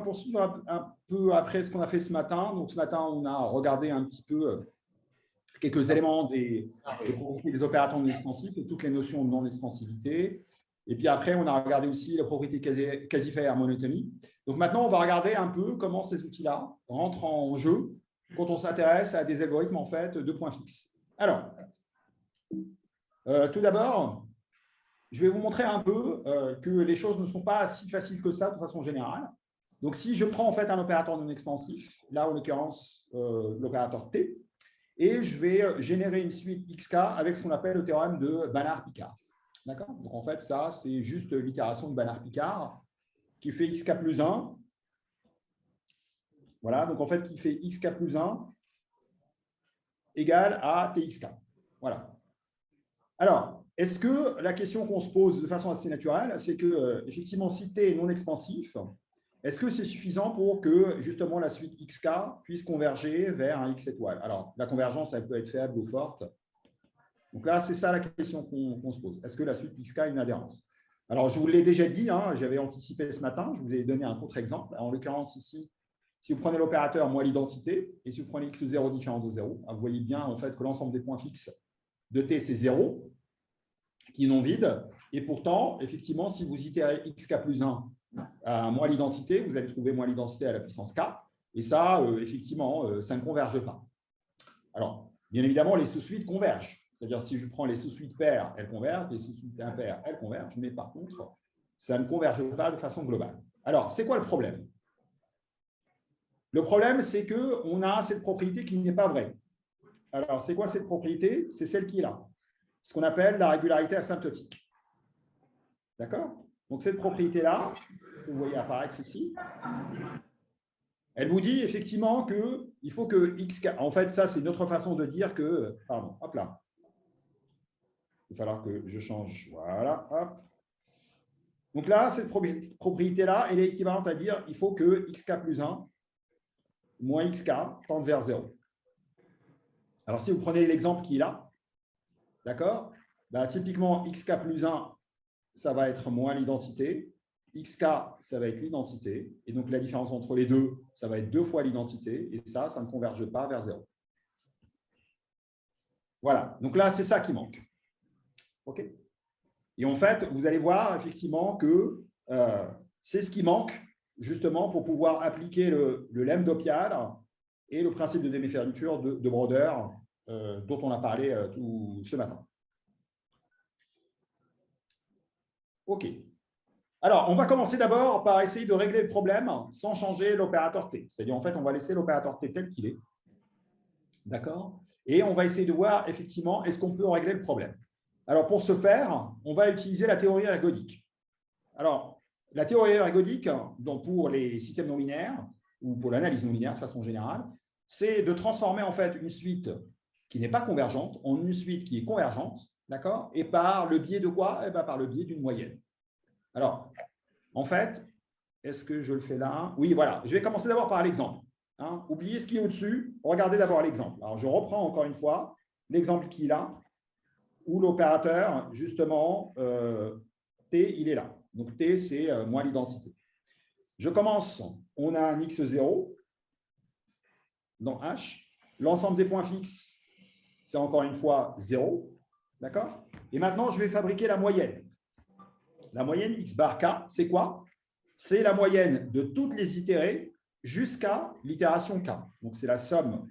va poursuivre un peu après ce qu'on a fait ce matin. Donc, ce matin, on a regardé un petit peu quelques éléments des propriétés des opérateurs non expansifs et toutes les notions de non-expansivité. Et puis après, on a regardé aussi les propriétés quasi-faires monotomie. Donc maintenant, on va regarder un peu comment ces outils-là rentrent en jeu quand on s'intéresse à des algorithmes en fait de points fixes. Alors, tout d'abord, je vais vous montrer un peu que les choses ne sont pas si faciles que ça de façon générale. Donc, si je prends en fait un opérateur non expansif, là en l'occurrence l'opérateur T, et je vais générer une suite XK avec ce qu'on appelle le théorème de Banach-Picard. D'accord? Donc, en fait, ça, c'est juste l'itération de Banach-Picard qui fait XK plus 1. Voilà, donc en fait, qui fait XK plus 1 égale à TXK. Voilà. Alors, est-ce que la question qu'on se pose de façon assez naturelle, c'est que, effectivement, si T est non expansif, est-ce que c'est suffisant pour que, justement, la suite XK puisse converger vers un X étoile? Alors, la convergence, elle peut être faible ou forte. Donc là, c'est ça la question qu'on se pose. Est-ce que la suite XK a une adhérence? Alors, je vous l'ai déjà dit, hein, j'avais anticipé ce matin, je vous ai donné un contre-exemple. En l'occurrence, ici, si vous prenez l'opérateur moins l'identité, et si vous prenez x0 différent de 0, vous voyez bien en fait que l'ensemble des points fixes de T, c'est 0, qui est non vide. Et pourtant, effectivement, si vous itérez xk plus 1 à moins l'identité, vous allez trouver moins l'identité à la puissance k. Et ça, effectivement, ça ne converge pas. Alors, bien évidemment, les sous-suites convergent. C'est-à-dire, si je prends les sous-suites paires, elles convergent, les sous-suites impaires, elles convergent. Mais par contre, ça ne converge pas de façon globale. Alors, c'est quoi le problème? Le problème, c'est qu'on a cette propriété qui n'est pas vraie. Alors, c'est quoi cette propriété? C'est celle qui est là, ce qu'on appelle la régularité asymptotique. D'accord? Donc, cette propriété-là, que vous voyez apparaître ici, elle vous dit effectivement qu'il faut que x… En fait, ça, c'est une autre façon de dire que… Pardon, hop là. Il va falloir que je change. Voilà, hop. Donc là, cette propriété-là, elle est équivalente à dire il faut que xk plus 1 moins xk tende vers 0. Alors, si vous prenez l'exemple qui est là, d'accord, bah, typiquement, xk plus 1, ça va être moins l'identité. Xk, ça va être l'identité. Et donc, la différence entre les deux, ça va être 2 fois l'identité. Et ça ne converge pas vers 0. Voilà. Donc là, c'est ça qui manque. OK. Et en fait, vous allez voir effectivement que c'est ce qui manque justement pour pouvoir appliquer le lemme d'Hopial et le principe de déméferriture de Broder dont on a parlé tout ce matin. OK. Alors, on va commencer d'abord par essayer de régler le problème sans changer l'opérateur T. C'est-à-dire, en fait, on va laisser l'opérateur T tel qu'il est. D'accord? Et on va essayer de voir, effectivement, est-ce qu'on peut régler le problème. Alors, pour ce faire, on va utiliser la théorie ergodique. Alors, la théorie ergodique, donc pour les systèmes non binaires, ou pour l'analyse non binaire de façon générale, c'est de transformer en fait une suite qui n'est pas convergente en une suite qui est convergente, d'accord? Et par le biais de quoi? Eh bien, par le biais d'une moyenne. Alors, en fait, est-ce que je le fais là? Oui, voilà. Je vais commencer d'abord par l'exemple. Hein? Oubliez ce qui est au-dessus. Regardez d'abord l'exemple. Alors, je reprends encore une fois l'exemple qui est là, où l'opérateur, justement, T, il est là. Donc, T, c'est moins l'identité. Je commence. On a un x0 dans H. L'ensemble des points fixes, c'est encore une fois 0. D'accord? Et maintenant, je vais fabriquer la moyenne. La moyenne x bar k, c'est quoi? C'est la moyenne de toutes les itérées jusqu'à l'itération k. Donc, c'est la somme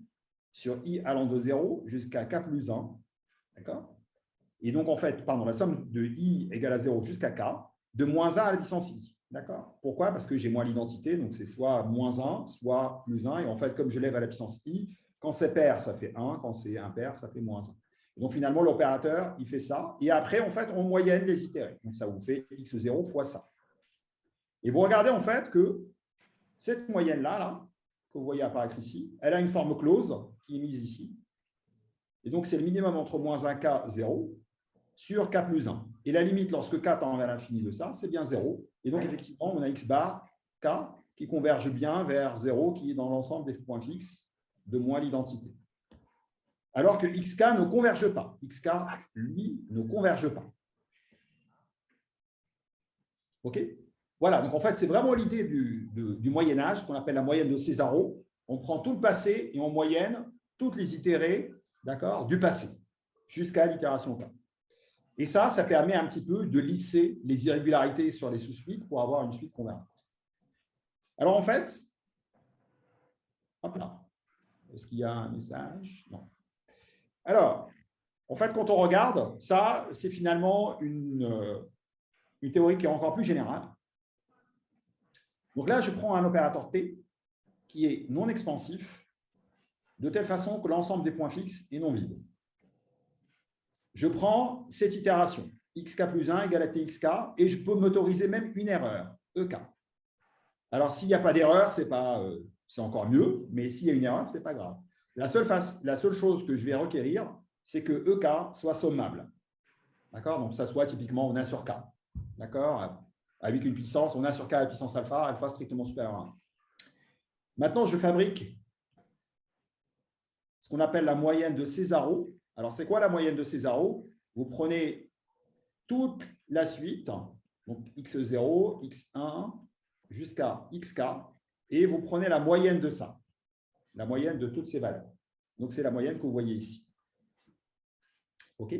sur i allant de 0 jusqu'à k plus 1. D'accord? Et donc, en fait, pardon, la somme de i égale à 0 jusqu'à k, de moins 1 à la puissance i. D'accord? Pourquoi? Parce que j'ai moins l'identité, donc c'est soit moins 1, soit plus 1. Et en fait, comme je lève à la puissance i, quand c'est pair, ça fait 1. Quand c'est impair, ça fait moins 1. Donc, finalement, l'opérateur, il fait ça. Et après, en fait, on moyenne les itérés. Donc, ça vous fait x0 fois ça. Et vous regardez, en fait, que cette moyenne-là, là, que vous voyez apparaître ici, elle a une forme close qui est mise ici. Et donc, c'est le minimum entre moins 1k, 0, sur k plus 1. Et la limite, lorsque k tend vers l'infini de ça, c'est bien 0. Et donc, effectivement, on a x bar k qui converge bien vers 0, qui est dans l'ensemble des points fixes de moins l'identité. Alors que xk ne converge pas. Xk, lui, ne converge pas. OK? Voilà, donc en fait, c'est vraiment l'idée du Moyen-Âge, ce qu'on appelle la moyenne de Césaro. On prend tout le passé et on moyenne toutes les itérées, d'accord, du passé, jusqu'à l'itération K. Et ça permet un petit peu de lisser les irrégularités sur les sous-suites pour avoir une suite convergente. Alors en fait, hop là, est-ce qu'il y a un message? Non. Alors, en fait, quand on regarde, ça, c'est finalement une théorie qui est encore plus générale. Donc là, je prends un opérateur T qui est non expansif, de telle façon que l'ensemble des points fixes est non vide. Je prends cette itération, xk plus 1 égale à txk, et je peux m'autoriser même une erreur, ek. Alors, s'il n'y a pas d'erreur, c'est encore mieux, mais s'il y a une erreur, ce n'est pas grave. La seule chose que je vais requérir, c'est que ek soit sommable. D'accord? Donc, ça soit typiquement en 1 sur k. D'accord? Avec une puissance, en 1 sur k à la puissance alpha, alpha strictement supérieur à 1. Maintenant, je fabrique ce qu'on appelle la moyenne de Césaro. Alors, c'est quoi la moyenne de Césaro? Vous prenez toute la suite, donc x0, x1, jusqu'à xk, et vous prenez la moyenne de ça, la moyenne de toutes ces valeurs. Donc, c'est la moyenne que vous voyez ici. OK?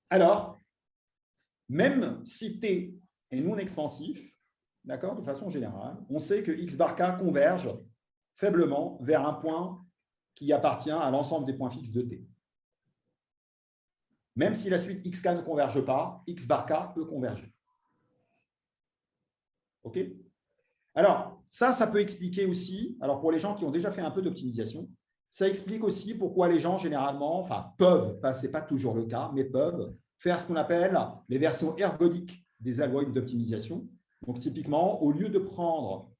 Alors, même si t est non expansif, d'accord, de façon générale, on sait que x bar k converge faiblement vers un point qui appartient à l'ensemble des points fixes de t. Même si la suite xk ne converge pas, x bar k peut converger. OK? Alors, ça peut expliquer aussi, alors pour les gens qui ont déjà fait un peu d'optimisation, ça explique aussi pourquoi les gens généralement, enfin peuvent, ce n'est pas toujours le cas, mais peuvent faire ce qu'on appelle les versions ergodiques des algorithmes d'optimisation. Donc typiquement, au lieu de prendre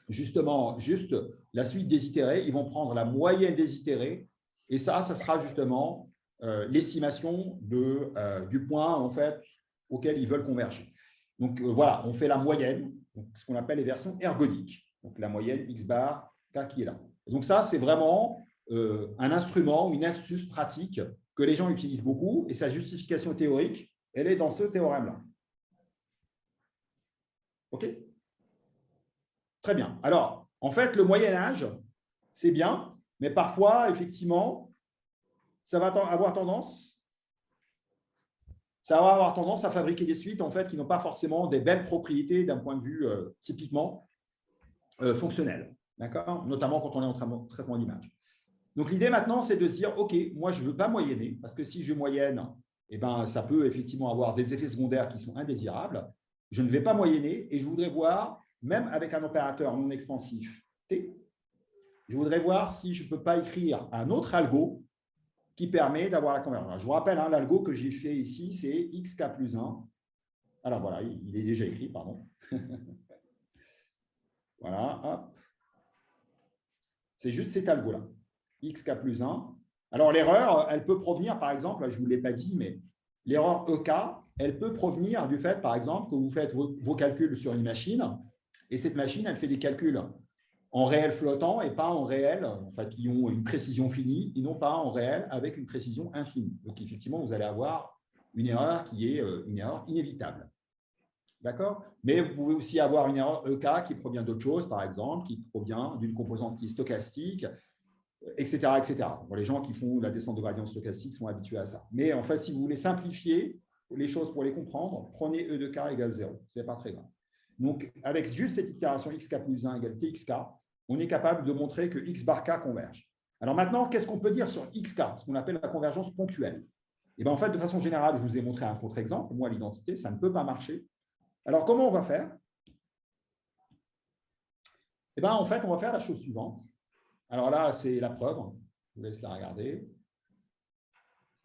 justement juste la suite des itérés, ils vont prendre la moyenne des itérés, et ça sera justement l'estimation du point en fait, auquel ils veulent converger. Donc voilà, on fait la moyenne, donc ce qu'on appelle les versions ergodiques. Donc la moyenne x bar k qui est là. Et donc ça, c'est vraiment un instrument, une astuce pratique que les gens utilisent beaucoup, et sa justification théorique, elle est dans ce théorème-là. OK? Très bien. Alors, en fait, le Moyen-Âge, c'est bien, mais parfois, effectivement, ça va avoir tendance à fabriquer des suites en fait, qui n'ont pas forcément des belles propriétés d'un point de vue typiquement fonctionnel, d'accord? Notamment quand on est en traitement d'image. Donc, l'idée maintenant, c'est de se dire, OK, moi, je ne veux pas moyenner, parce que si je moyenne, eh ben, ça peut effectivement avoir des effets secondaires qui sont indésirables. Je ne vais pas moyenner et je voudrais voir, même avec un opérateur non expansif T, je voudrais voir si je ne peux pas écrire un autre algo qui permet d'avoir la convergence. Je vous rappelle, hein, l'algo que j'ai fait ici, c'est xk plus 1. Alors voilà, il est déjà écrit, pardon. Voilà, hop. C'est juste cet algo-là, xk plus 1. Alors l'erreur, elle peut provenir, par exemple, je ne vous l'ai pas dit, mais l'erreur ek, elle peut provenir du fait, par exemple, que vous faites vos calculs sur une machine, et cette machine, elle fait des calculs en réel flottant et pas en réel, en fait, qui ont une précision finie, et non pas en réel avec une précision infinie. Donc, effectivement, vous allez avoir une erreur qui est une erreur inévitable. D'accord? Mais vous pouvez aussi avoir une erreur EK qui provient d'autre chose, par exemple, qui provient d'une composante qui est stochastique, etc. etc. Bon, les gens qui font la descente de gradient stochastique sont habitués à ça. Mais en fait, si vous voulez simplifier les choses pour les comprendre, prenez E de k égale 0. Ce n'est pas très grave. Donc, avec juste cette itération xk plus 1 égale txk, on est capable de montrer que x bar k converge. Alors maintenant, qu'est-ce qu'on peut dire sur xk, ce qu'on appelle la convergence ponctuelle? Et bien, en fait, de façon générale, je vous ai montré un contre-exemple. Moi, l'identité, ça ne peut pas marcher. Alors, comment on va faire? Eh bien, en fait, on va faire la chose suivante. Alors là, c'est la preuve. Je vous laisse la regarder.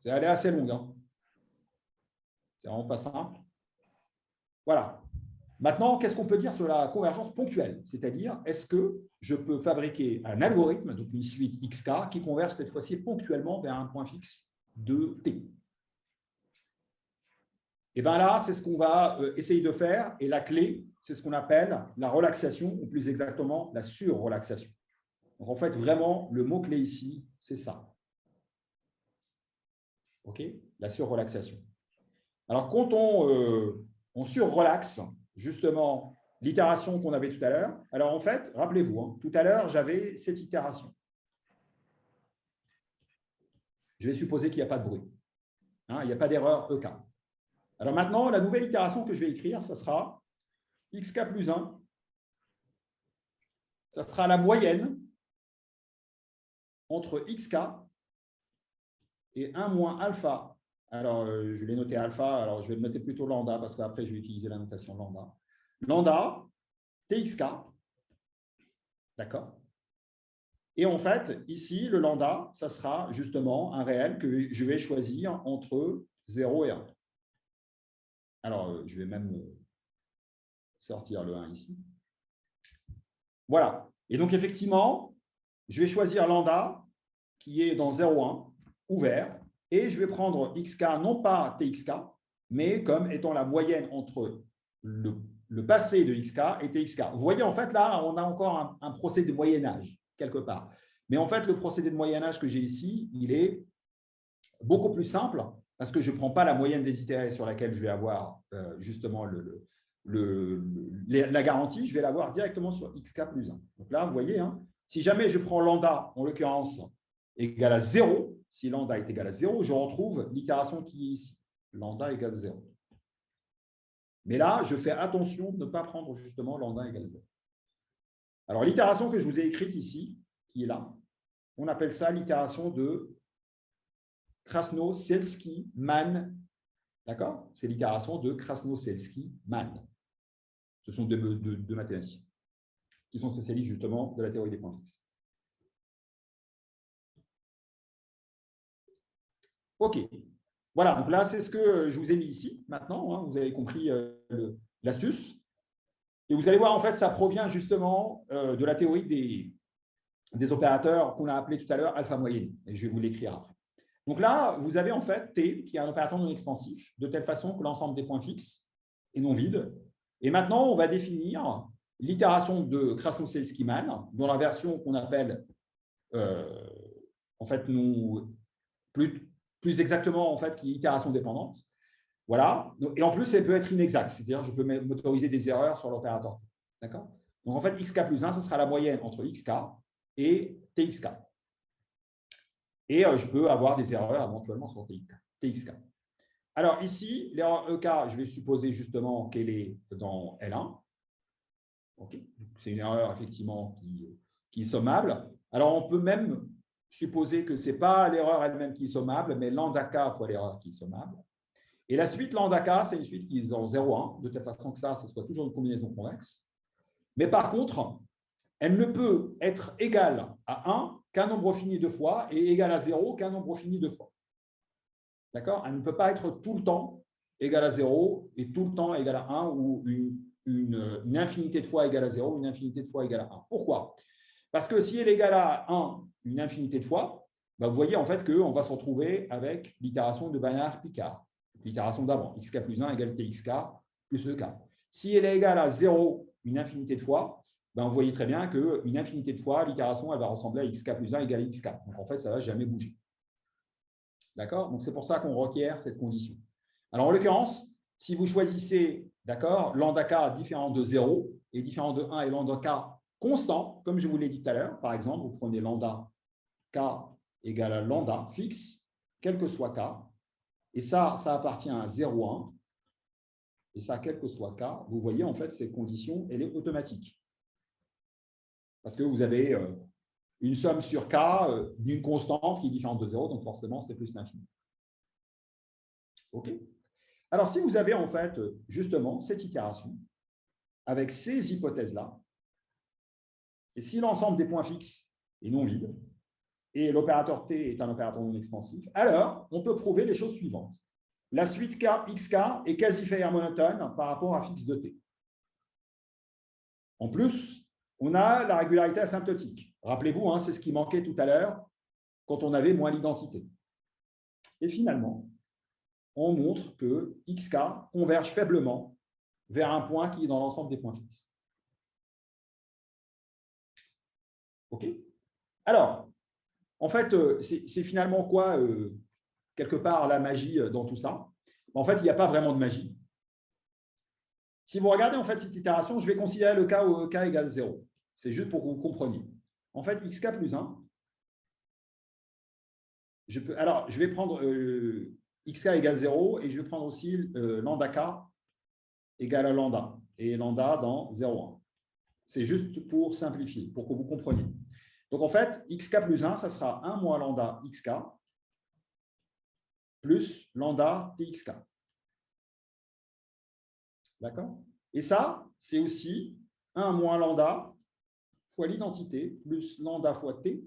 Elle est assez longue. Hein. C'est vraiment pas simple. Voilà. Maintenant, qu'est-ce qu'on peut dire sur la convergence ponctuelle? C'est-à-dire, est-ce que je peux fabriquer un algorithme, donc une suite xk, qui converge cette fois-ci ponctuellement vers un point fixe de t? Et bien là, c'est ce qu'on va essayer de faire. Et la clé, c'est ce qu'on appelle la relaxation, ou plus exactement, la surrelaxation. Donc, en fait, vraiment, le mot-clé ici, c'est ça. OK? La surrelaxation. Alors, quand on surrelaxe, justement, l'itération qu'on avait tout à l'heure. Alors, en fait, rappelez-vous, hein, tout à l'heure, j'avais cette itération. Je vais supposer qu'il n'y a pas de bruit. Hein, il n'y a pas d'erreur EK. Alors maintenant, la nouvelle itération que je vais écrire, ce sera xk plus 1. Ça sera la moyenne entre xk et 1 moins alpha. Alors, je l'ai noté alpha, alors je vais le noter plutôt lambda, parce qu'après, je vais utiliser la notation lambda. Lambda, txk, d'accord? Et en fait, ici, le lambda, ça sera justement un réel que je vais choisir entre 0 et 1. Alors, je vais même sortir le 1 ici. Voilà. Et donc, effectivement, je vais choisir lambda qui est dans 0,1, ouvert, et je vais prendre xk, non pas txk, mais comme étant la moyenne entre le passé de xk et txk. Vous voyez, en fait, là, on a encore un procédé de moyen-âge, quelque part. Mais en fait, le procédé de moyen-âge que j'ai ici, il est beaucoup plus simple, parce que je ne prends pas la moyenne des itérés sur laquelle je vais avoir justement la garantie, je vais l'avoir directement sur xk plus 1. Donc là, vous voyez, hein, si jamais je prends lambda, en l'occurrence, égale à 0, si lambda est égal à 0, je retrouve l'itération qui est ici, lambda égale 0. Mais là, je fais attention de ne pas prendre justement lambda égale 0. Alors, l'itération que je vous ai écrite ici, qui est là, on appelle ça l'itération de Krasno-Selsky-Mann. D'accord? C'est l'itération de Krasno-Selsky-Mann. Ce sont deux mathématiciens qui sont spécialistes justement de la théorie des points fixes. OK. Voilà, donc là, c'est ce que je vous ai mis ici maintenant. Hein, vous avez compris l'astuce. Et vous allez voir, en fait, ça provient justement de la théorie des opérateurs qu'on a appelés tout à l'heure alpha moyenne. Et je vais vous l'écrire après. Donc là, vous avez en fait T, qui est un opérateur non expansif, de telle façon que l'ensemble des points fixes est non vide. Et maintenant, on va définir l'itération de Krasno-Selsky-Mann, dont la version qu'on appelle, en fait, plus exactement, en fait, qui est itération dépendante. Voilà. Et en plus, elle peut être inexacte, c'est-à-dire je peux m'autoriser des erreurs sur l'opérateur T. D'accord? Donc, en fait, xk plus 1, ce sera la moyenne entre xk et txk. Et je peux avoir des erreurs éventuellement sur txk. Alors ici, l'erreur EK, je vais supposer justement qu'elle est dans L1. Okay. C'est une erreur effectivement qui est sommable. Alors on peut même supposer que ce n'est pas l'erreur elle-même qui est sommable, mais lambda k fois l'erreur qui est sommable. Et la suite lambda k, c'est une suite qui est en 0,1, de telle façon que ça soit toujours une combinaison convexe. Mais par contre, elle ne peut être égale à 1 qu'un nombre fini de fois et égale à 0 qu'un nombre fini de fois. D'accord? Elle ne peut pas être tout le temps égale à 0 et tout le temps égale à 1 ou une infinité de fois égale à 0 ou une infinité de fois égale à 1. Pourquoi? Parce que si elle est égale à 1 une infinité de fois, bah vous voyez en fait qu'on va se retrouver avec l'itération de Banach-Picard, l'itération d'avant, xk plus 1 égale txk plus ek. Si elle est égale à 0 une infinité de fois, ben vous voyez très bien qu'une infinité de fois, l'itération elle va ressembler à xk plus 1 égale xk. Donc en fait, ça ne va jamais bouger. D'accord? Donc c'est pour ça qu'on requiert cette condition. Alors en l'occurrence, si vous choisissez, d'accord, lambda k différent de 0 et différent de 1 et lambda k constant, comme je vous l'ai dit tout à l'heure, par exemple, vous prenez lambda k égale à lambda fixe, quel que soit k, et ça appartient à 0,1, et ça, quel que soit k, vous voyez, en fait, cette condition, elle est automatique. Parce que vous avez une somme sur k d'une constante qui est différente de 0, donc forcément, c'est plus l'infini. OK? Alors, si vous avez en fait justement cette itération avec ces hypothèses-là, et si l'ensemble des points fixes est non vide, et l'opérateur T est un opérateur non expansif, alors on peut prouver les choses suivantes. La suite xk est quasi Feyer monotone par rapport à fixe de T. En plus, on a la régularité asymptotique. Rappelez-vous, hein, c'est ce qui manquait tout à l'heure quand on avait moins l'identité. Et finalement, on montre que xk converge faiblement vers un point qui est dans l'ensemble des points fixes. OK? Alors, en fait, c'est finalement quoi, quelque part, la magie dans tout ça? En fait, il n'y a pas vraiment de magie. Si vous regardez en fait cette itération, je vais considérer le cas où k égale 0. C'est juste pour que vous compreniez. En fait, xk plus 1, alors je vais prendre xk égale 0 et je vais prendre aussi lambda k égale à lambda et lambda dans 0,1. C'est juste pour simplifier, pour que vous compreniez. Donc en fait, xk plus 1, ça sera 1 moins lambda xk plus lambda txk. D'accord? Et ça, c'est aussi 1 moins lambda fois l'identité plus lambda fois t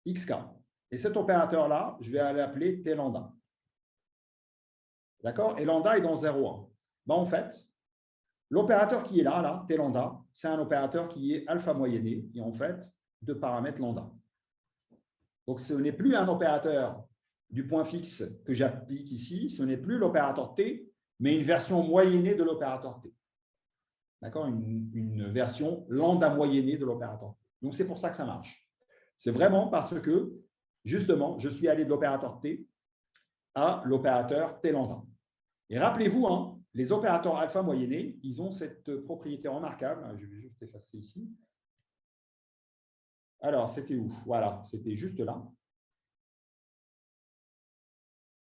xk. Et cet opérateur-là, je vais l'appeler t lambda. D'accord? Et lambda est dans 0,1. Ben, en fait, l'opérateur qui est là, t lambda, c'est un opérateur qui est alpha moyenné et en fait de paramètre lambda. Donc, ce n'est plus un opérateur du point fixe que j'applique ici, ce n'est plus l'opérateur t, mais une version moyennée de l'opérateur t. D'accord? Une version lambda moyennée de l'opérateur t. Donc, c'est pour ça que ça marche. C'est vraiment parce que, justement, je suis allé de l'opérateur t à l'opérateur t lambda. Et rappelez-vous, hein, les opérateurs alpha moyennés, ils ont cette propriété remarquable. Je vais juste effacer ici. Alors, c'était où? Voilà, c'était juste là.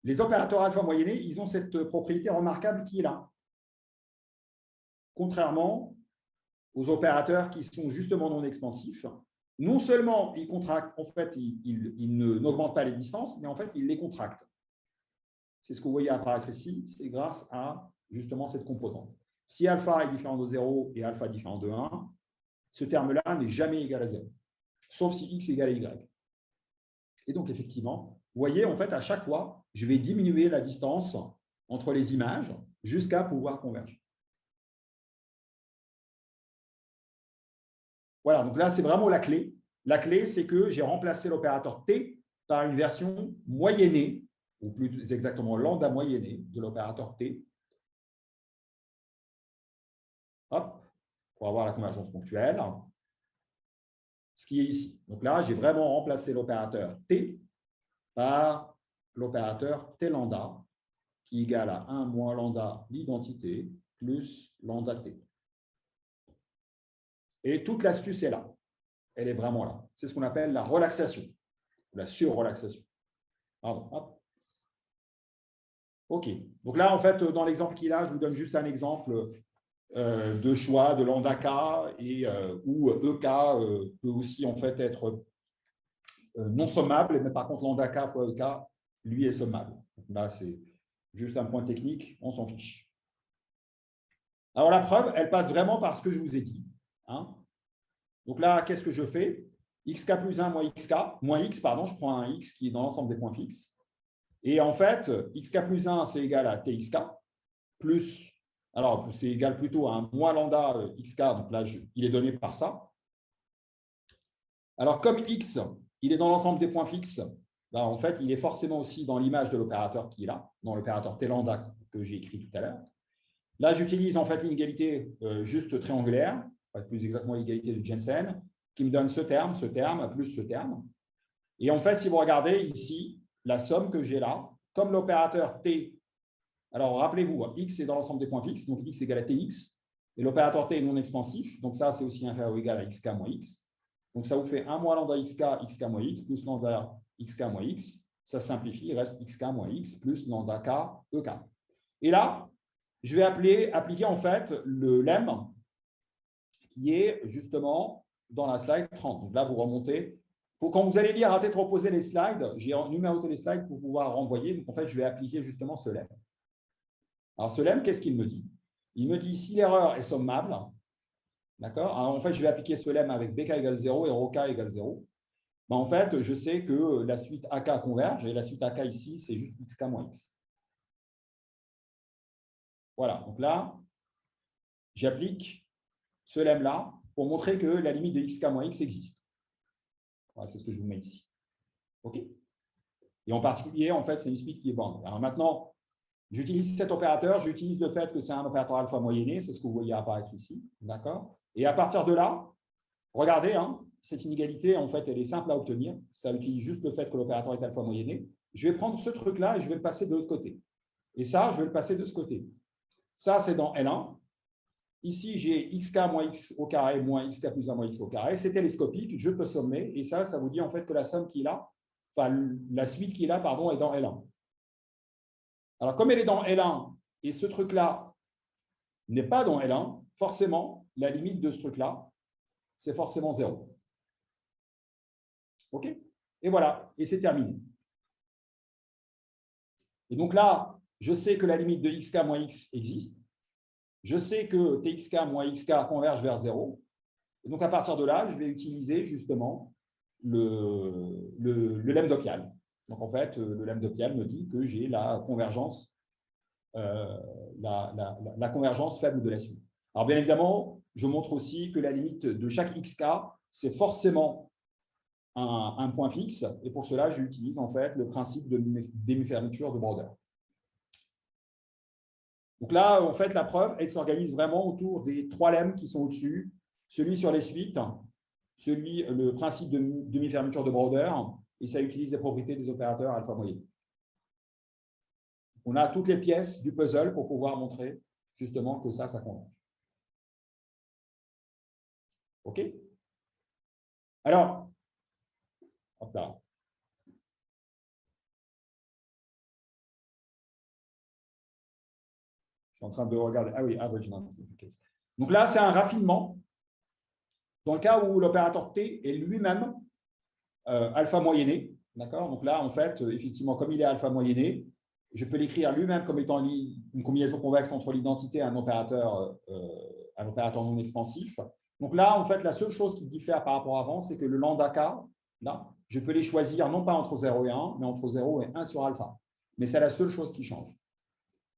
Les opérateurs alpha moyennés, ils ont cette propriété remarquable qui est là. Contrairement aux opérateurs qui sont justement non expansifs, non seulement ils contractent, en fait, ils n'augmentent pas les distances, mais en fait, ils les contractent. C'est ce que vous voyez apparaître ici, c'est grâce à justement cette composante. Si alpha est différent de 0 et alpha est différent de 1, ce terme-là n'est jamais égal à 0, sauf si x égale à y. Et donc, effectivement, vous voyez, en fait, à chaque fois, je vais diminuer la distance entre les images jusqu'à pouvoir converger. Voilà, donc là, c'est vraiment la clé. La clé, c'est que j'ai remplacé l'opérateur t par une version moyennée, ou plus exactement lambda moyennée de l'opérateur t. Hop, pour avoir la convergence ponctuelle. Ce qui est ici. Donc là, j'ai vraiment remplacé l'opérateur t par l'opérateur t lambda, qui est égal à 1 moins lambda l'identité plus lambda t. Et toute l'astuce est là. Elle est vraiment là. C'est ce qu'on appelle la relaxation, la surrelaxation. Pardon. Hop. OK. Donc là, en fait, dans l'exemple qu'il a, je vous donne juste un exemple de choix de lambda k et où ek peut aussi en fait être non sommable, mais par contre lambda k fois ek, lui, est sommable. Là, c'est juste un point technique, on s'en fiche. Alors la preuve, elle passe vraiment par ce que je vous ai dit. Hein. Donc là, qu'est-ce que je fais? Xk plus 1 moins x, pardon, je prends un x qui est dans l'ensemble des points fixes. Et en fait, xk plus 1, c'est égal à txk, plus, alors c'est égal plutôt à un moins lambda xk, donc là, il est donné par ça. Alors, comme x, il est dans l'ensemble des points fixes, ben, en fait, il est forcément aussi dans l'image de l'opérateur qui est là, dans l'opérateur t lambda que j'ai écrit tout à l'heure. Là, j'utilise en fait l'inégalité juste triangulaire, enfin, plus exactement l'égalité de Jensen, qui me donne ce terme plus ce terme. Et en fait, si vous regardez ici, la somme que j'ai là, comme l'opérateur t, alors rappelez-vous, x est dans l'ensemble des points fixes, donc x égale à tx, et l'opérateur t est non expansif, donc ça, c'est aussi inférieur ou égal à xk moins x. Donc, ça vous fait 1 moins lambda xk moins x, plus lambda xk moins x. Ça simplifie, il reste xk moins x, plus lambda k ek. Et là, je vais appliquer en fait le lemme qui est justement dans la slide 30. Donc là, vous remontez. Quand vous allez lire à tête reposée les slides, j'ai numéroté les slides pour pouvoir renvoyer. Donc, en fait, je vais appliquer justement ce lemme. Alors, ce lemme, qu'est-ce qu'il me dit? Il me dit si l'erreur est sommable, d'accord? En fait, je vais appliquer ce lemme avec bk égale 0 et ρk égale 0. Ben, en fait, je sais que la suite AK converge et la suite AK ici, c'est juste xk moins x. Voilà, donc là, j'applique ce lemme-là pour montrer que la limite de xk moins x existe. Voilà, c'est ce que je vous mets ici. OK? Et en particulier, en fait, c'est une suite qui est bande. Alors maintenant, j'utilise cet opérateur, j'utilise le fait que c'est un opérateur alpha moyenné, c'est ce que vous voyez apparaître ici. D'accord? Et à partir de là, regardez, hein, cette inégalité, en fait, elle est simple à obtenir. Ça utilise juste le fait que l'opérateur est alpha moyenné. Je vais prendre ce truc-là et je vais le passer de l'autre côté. Et ça, je vais le passer de ce côté. Ça, c'est dans L1. Ici, j'ai xk moins x au carré moins xk plus 1 moins x au carré. C'est télescopique, je peux sommer. Et ça vous dit en fait que la somme qui est là, enfin la suite qui est là, pardon, est dans L1. Alors, comme elle est dans L1 et ce truc-là n'est pas dans L1, forcément, la limite de ce truc-là, c'est forcément 0. OK? Et voilà, et c'est terminé. Et donc là, je sais que la limite de xk moins x existe. Je sais que txk moins xk converge vers 0. Et donc, à partir de là, je vais utiliser justement le lemme d'Hopial. Donc, en fait, le lemme d'Hopial me dit que j'ai la convergence, la convergence faible de la suite. Alors, bien évidemment, je montre aussi que la limite de chaque xk, c'est forcément un point fixe. Et pour cela, j'utilise en fait le principe de demi-fermeture de Brodeur. Donc là, en fait, la preuve, elle s'organise vraiment autour des 3 lemmes qui sont au-dessus. Celui sur les suites, le principe de demi-fermeture de Brodeur, et ça utilise les propriétés des opérateurs alpha moyenne. On a toutes les pièces du puzzle pour pouvoir montrer justement que ça converge. OK? Alors, hop là. Je suis en train de regarder. Ah oui, average. Donc là, c'est un raffinement. Dans le cas où l'opérateur T est lui-même alpha moyenné, d'accord? Donc là, en fait, effectivement, comme il est alpha moyenné, je peux l'écrire lui-même comme étant une combinaison convexe entre l'identité et un opérateur non expansif. Donc là, en fait, la seule chose qui diffère par rapport à avant, c'est que le lambda k, là, je peux les choisir non pas entre 0 et 1, mais entre 0 et 1 sur alpha. Mais c'est la seule chose qui change.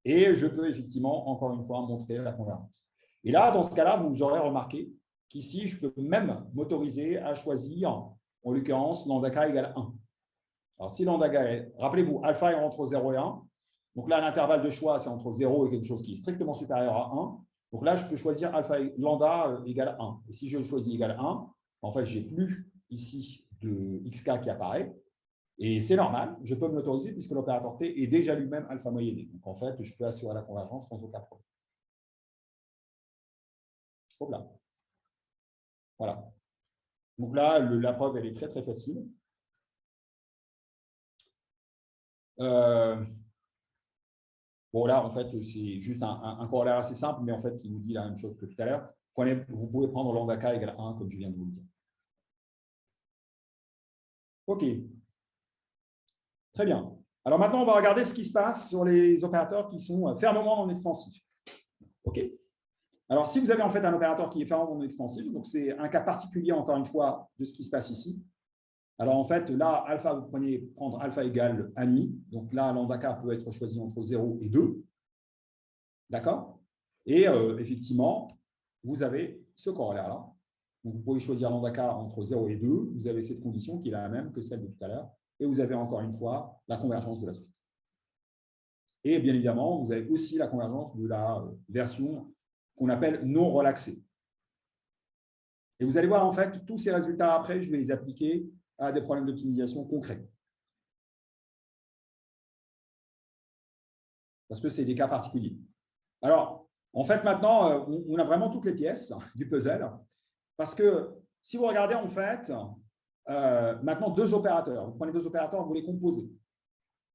Et je peux effectivement, encore une fois, montrer la convergence. Et là, dans ce cas-là, vous aurez remarqué qu'ici, je peux même m'autoriser à choisir, en l'occurrence, lambda k égale 1. Alors, si lambda k est, rappelez-vous, alpha est entre 0 et 1. Donc là, l'intervalle de choix, c'est entre 0 et quelque chose qui est strictement supérieur à 1. Donc là, je peux choisir lambda égale 1. Et si je choisis égale 1, en fait, je n'ai plus ici de xk qui apparaît. Et c'est normal, je peux me l'autoriser puisque l'opérateur T est déjà lui-même alpha moyenné. Donc, en fait, je peux assurer la convergence sans aucun problème. Hop là. Voilà. Donc là, la preuve, elle est très, très facile. Bon, là, en fait, c'est juste un corollaire assez simple, mais en fait, qui vous dit la même chose que tout à l'heure. Vous pouvez prendre lambda k égale 1, comme je viens de vous le dire. OK. Très bien. Alors maintenant, on va regarder ce qui se passe sur les opérateurs qui sont fermement non expansifs. OK. Alors, si vous avez en fait un opérateur qui est fermement non expansif, donc c'est un cas particulier, encore une fois, de ce qui se passe ici. Alors, en fait, là, alpha, vous prenez prendre alpha égale 1,5. Donc là, lambda k peut être choisi entre 0 et 2. D'accord? Et effectivement, vous avez ce corollaire-là. Donc, vous pouvez choisir lambda k entre 0 et 2. Vous avez cette condition qui est la même que celle de tout à l'heure. Et vous avez encore une fois la convergence de la suite. Et bien évidemment, vous avez aussi la convergence de la version qu'on appelle non relaxée. Et vous allez voir, en fait, tous ces résultats après, je vais les appliquer à des problèmes d'optimisation concrets. Parce que c'est des cas particuliers. Alors, en fait, maintenant, on a vraiment toutes les pièces du puzzle. Parce que si vous regardez, en fait, maintenant, 2 opérateurs. Vous prenez 2 opérateurs, vous les composez.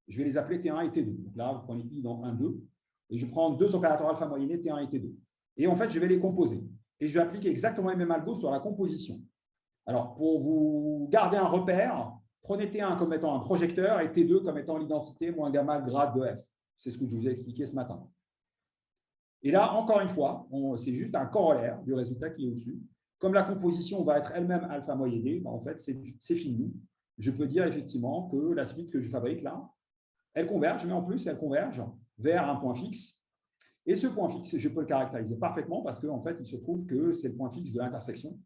Je vais les appeler T1 et T2. Donc là, vous prenez I dans 1, 2. Et je prends 2 opérateurs alpha moyennés, T1 et T2. Et en fait, je vais les composer. Et je vais appliquer exactement les mêmes algos sur la composition. Alors, pour vous garder un repère, prenez T1 comme étant un projecteur et T2 comme étant l'identité moins gamma grade de F. C'est ce que je vous ai expliqué ce matin. Et là, encore une fois, c'est juste un corollaire du résultat qui est au-dessus. Comme la composition va être elle-même alpha moyennée, en fait, c'est fini. Je peux dire effectivement que la suite que je fabrique là, elle converge, mais en plus, elle converge vers un point fixe. Et ce point fixe, je peux le caractériser parfaitement parce qu'en fait, il se trouve que c'est le point fixe de l'intersection.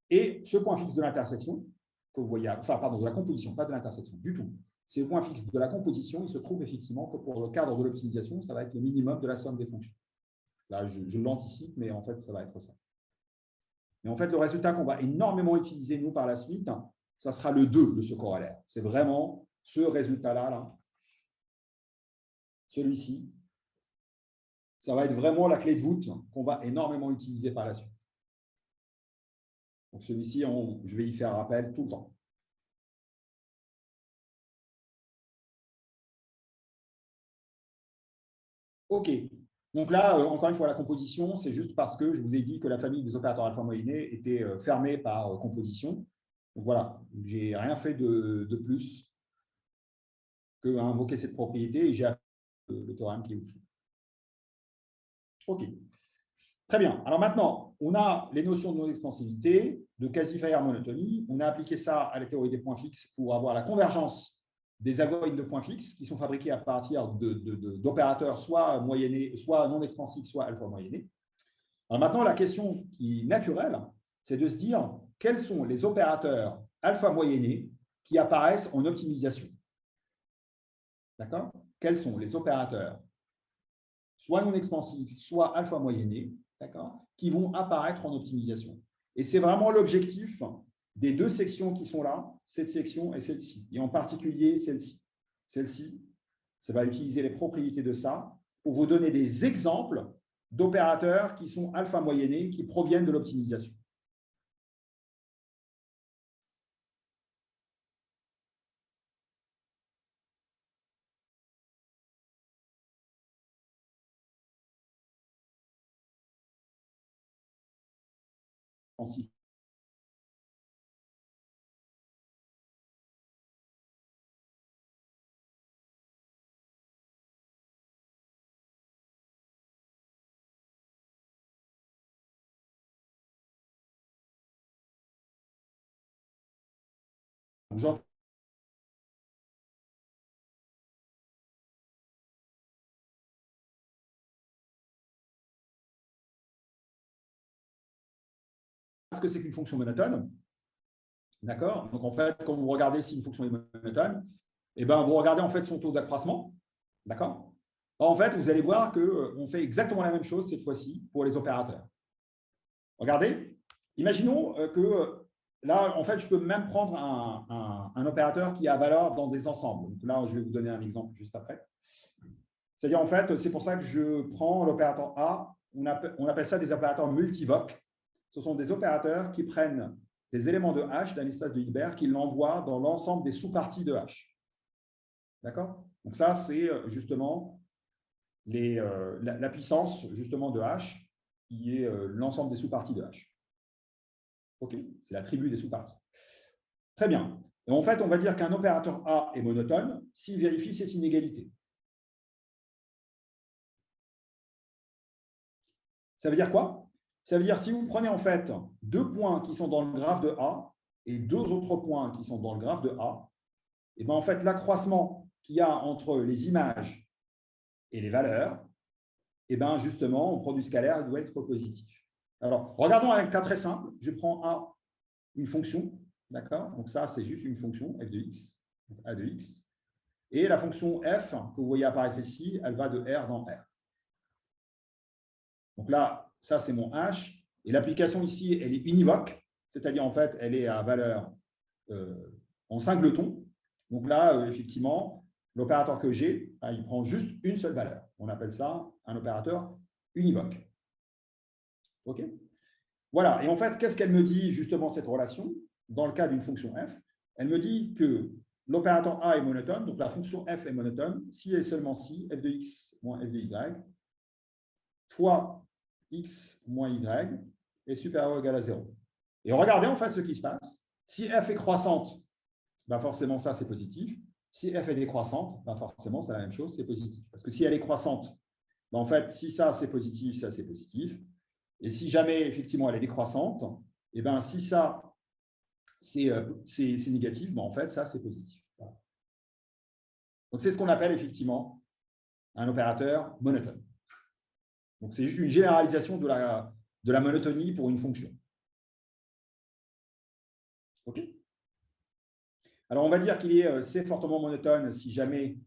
Et ce point fixe de l'intersection, que vous voyez, enfin, pardon, de la composition, pas de l'intersection du tout. C'est le point fixe de la composition, il se trouve effectivement que pour le cadre de l'optimisation, ça va être le minimum de la somme des fonctions. Là, je l'anticipe, mais en fait, ça va être ça. Mais en fait, le résultat qu'on va énormément utiliser, nous, par la suite, ça sera le 2 de ce corollaire. C'est vraiment ce résultat-là, là, celui-ci, ça va être vraiment la clé de voûte qu'on va énormément utiliser par la suite. Donc celui-ci, je vais y faire appel tout le temps. OK. Donc là, encore une fois, la composition, c'est juste parce que je vous ai dit que la famille des opérateurs alpha moyennés était fermée par composition. Donc voilà, je n'ai rien fait de plus que invoquer cette propriété et j'ai appliqué le théorème qui est au-dessus. OK. Très bien. Alors maintenant, on a les notions de non-expansivité, de quasi-Feyer monotonie. On a appliqué ça à la théorie des points fixes pour avoir la convergence des algorithmes de points fixes qui sont fabriqués à partir d'opérateurs soit moyennés, soit non expansifs, soit alpha moyennés. Alors maintenant, la question qui est naturelle, c'est de se dire quels sont les opérateurs alpha moyennés qui apparaissent en optimisation. D'accord? Quels sont les opérateurs soit non expansifs, soit alpha moyennés, d'accord, qui vont apparaître en optimisation. Et c'est vraiment l'objectif des deux sections qui sont là, cette section et celle-ci, et en particulier celle-ci. Celle-ci, ça va utiliser les propriétés de ça pour vous donner des exemples d'opérateurs qui sont alpha moyennés, qui proviennent de l'optimisation. Ce que c'est qu'une fonction monotone. D'accord? Donc, en fait, quand vous regardez si une fonction est monotone, eh ben, vous regardez en fait son taux d'accroissement. D'accord? En fait, vous allez voir qu'on fait exactement la même chose cette fois-ci pour les opérateurs. Regardez, imaginons que là, en fait, je peux même prendre un opérateur qui a valeur dans des ensembles. Donc là, je vais vous donner un exemple juste après. C'est-à-dire, en fait, c'est pour ça que je prends l'opérateur A. On appelle ça des opérateurs multivoques. Ce sont des opérateurs qui prennent des éléments de H d'un espace de Hilbert qui l'envoient dans l'ensemble des sous-parties de H. D'accord? Donc ça, c'est justement la puissance justement de H, qui est l'ensemble des sous-parties de H. OK? C'est la tribu des sous-parties. Très bien. Et en fait, on va dire qu'un opérateur A est monotone s'il vérifie cette inégalité. Ça veut dire quoi? Ça veut dire si vous prenez en fait deux points qui sont dans le graphe de A et deux autres points qui sont dans le graphe de A, et bien en fait, l'accroissement qu'il y a entre les images et les valeurs, et bien justement, en produit scalaire, il doit être positif. Alors, regardons un cas très simple. Je prends A, une fonction, d'accord? Donc ça, c'est juste une fonction, f de x, donc a de x. Et la fonction f, que vous voyez apparaître ici, elle va de R dans R. Donc là, ça, c'est mon H. Et l'application ici, elle est univoque, c'est-à-dire, en fait, elle est à valeur en singleton. Donc là, effectivement, l'opérateur que j'ai, il prend juste une seule valeur. On appelle ça un opérateur univoque. OK? Voilà. Et en fait, qu'est-ce qu'elle me dit, justement, cette relation? Dans le cas d'une fonction f, elle me dit que l'opérateur A est monotone, donc la fonction f est monotone, si et seulement si f de x moins f de y fois x moins y est supérieur ou égal à 0. Et regardez en fait ce qui se passe. Si f est croissante, ben forcément ça c'est positif. Si f est décroissante, ben forcément c'est la même chose, c'est positif. Parce que si elle est croissante, ben en fait si ça c'est positif, ça c'est positif. Et si jamais effectivement elle est décroissante, et ben si ça c'est négatif, ben en fait ça c'est positif. Voilà. Donc c'est ce qu'on appelle effectivement un opérateur monotone. Donc, c'est juste une généralisation de la monotonie pour une fonction. OK? Alors, on va dire qu'il est C fortement monotone si jamais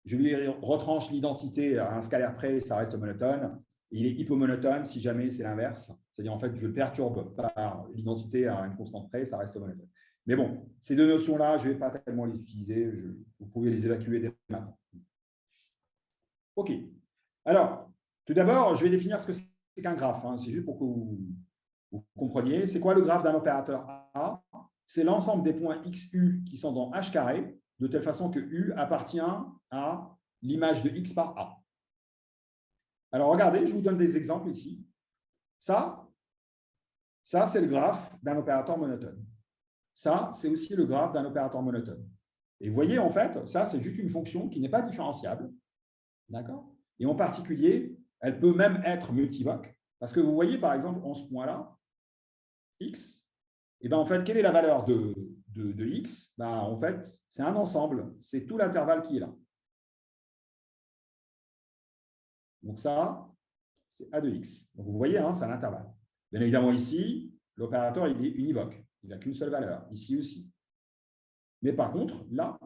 je lui retranche l'identité à un scalaire près, ça reste monotone. Il est hypomonotone si jamais c'est l'inverse. C'est-à-dire, en fait, je le perturbe par l'identité à une constante près, ça reste monotone. Mais bon, ces deux notions-là, je ne vais pas tellement les utiliser. Vous pouvez les évacuer dès maintenant. OK. Alors, tout d'abord, je vais définir ce que c'est qu'un graphe. Hein. C'est juste pour que vous compreniez. C'est quoi le graphe d'un opérateur A? C'est l'ensemble des points XU qui sont dans H carré, de telle façon que U appartient à l'image de X par A. Alors, regardez, je vous donne des exemples ici. Ça c'est le graphe d'un opérateur monotone. Ça, c'est aussi le graphe d'un opérateur monotone. Et vous voyez, en fait, ça, c'est juste une fonction qui n'est pas différenciable. D'accord? Et en particulier, elle peut même être multivoque. Parce que vous voyez, par exemple, en ce point-là, X, et bien, en fait, quelle est la valeur de X? Ben, en fait, c'est un ensemble. C'est tout l'intervalle qui est là. Donc ça, c'est A de X. Donc vous voyez, hein, c'est un intervalle. Bien évidemment, ici, l'opérateur, il est univoque. Il n'a qu'une seule valeur. Ici aussi. Mais par contre, là,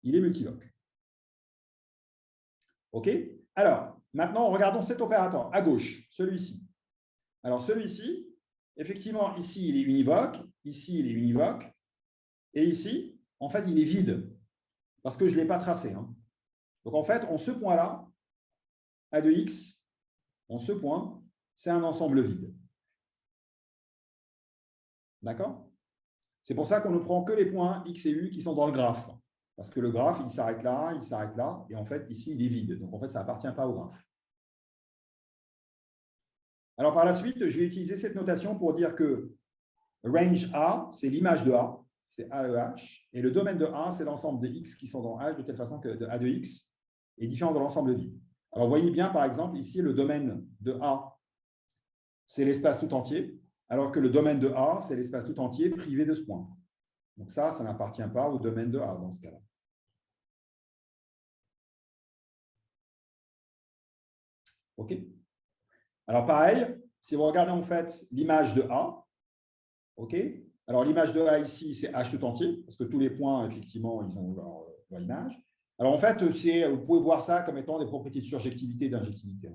il est multivoque. OK? Alors, maintenant, regardons cet opérateur à gauche, celui-ci. Alors, celui-ci, effectivement, ici, il est univoque. Ici, il est univoque. Et ici, en fait, il est vide parce que je ne l'ai pas tracé. Hein. Donc, en fait, en ce point-là, A de X, en ce point, c'est un ensemble vide. D'accord? C'est pour ça qu'on ne prend que les points X et U qui sont dans le graphe. Parce que le graphe, il s'arrête là, et en fait, ici, il est vide. Donc, en fait, ça n'appartient pas au graphe. Alors, par la suite, je vais utiliser cette notation pour dire que range A, c'est l'image de A, c'est AEH, et le domaine de A, c'est l'ensemble des X qui sont dans H, de telle façon que A de X est différent de l'ensemble vide. Alors, vous voyez bien, par exemple, ici, le domaine de A, c'est l'espace tout entier, alors que le domaine de A, c'est l'espace tout entier privé de ce point. Donc ça n'appartient pas au domaine de A dans ce cas-là. OK? Alors pareil, si vous regardez en fait l'image de A, OK? Alors l'image de A ici, c'est H tout entier, parce que tous les points, effectivement, ils ont leur image. Alors en fait, vous pouvez voir ça comme étant des propriétés de surjectivité et d'injectivité.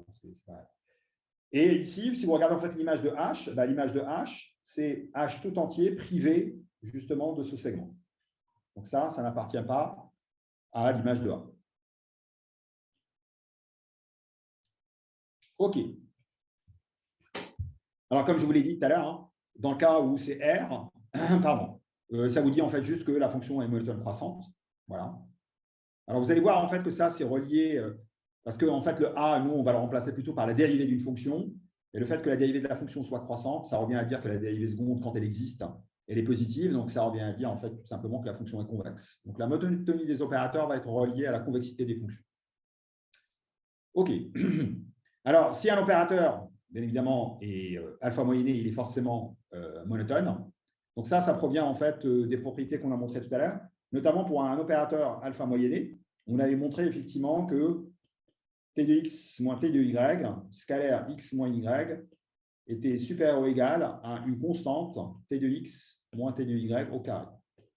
Et ici, si vous regardez en fait l'image de H, l'image de H, c'est H tout entier privé justement de ce segment. Donc ça n'appartient pas à l'image de A. OK. Alors, comme je vous l'ai dit tout à l'heure, hein, dans le cas où c'est R, pardon, ça vous dit en fait juste que la fonction est monotone croissante. Voilà. Alors, vous allez voir en fait que ça, c'est relié, parce que en fait, le A, nous, on va le remplacer plutôt par la dérivée d'une fonction. Et le fait que la dérivée de la fonction soit croissante, ça revient à dire que la dérivée seconde, quand elle existe, elle est positive. Donc, ça revient à dire en fait tout simplement que la fonction est convexe. Donc, la monotonie des opérateurs va être reliée à la convexité des fonctions. OK. Alors, si un opérateur, bien évidemment, est alpha moyenné, il est forcément monotone. Donc ça provient en fait des propriétés qu'on a montrées tout à l'heure, notamment pour un opérateur alpha moyenné. On avait montré effectivement que t de x moins t de y, scalaire x moins y, était supérieur ou égal à une constante t de x moins t de y au carré.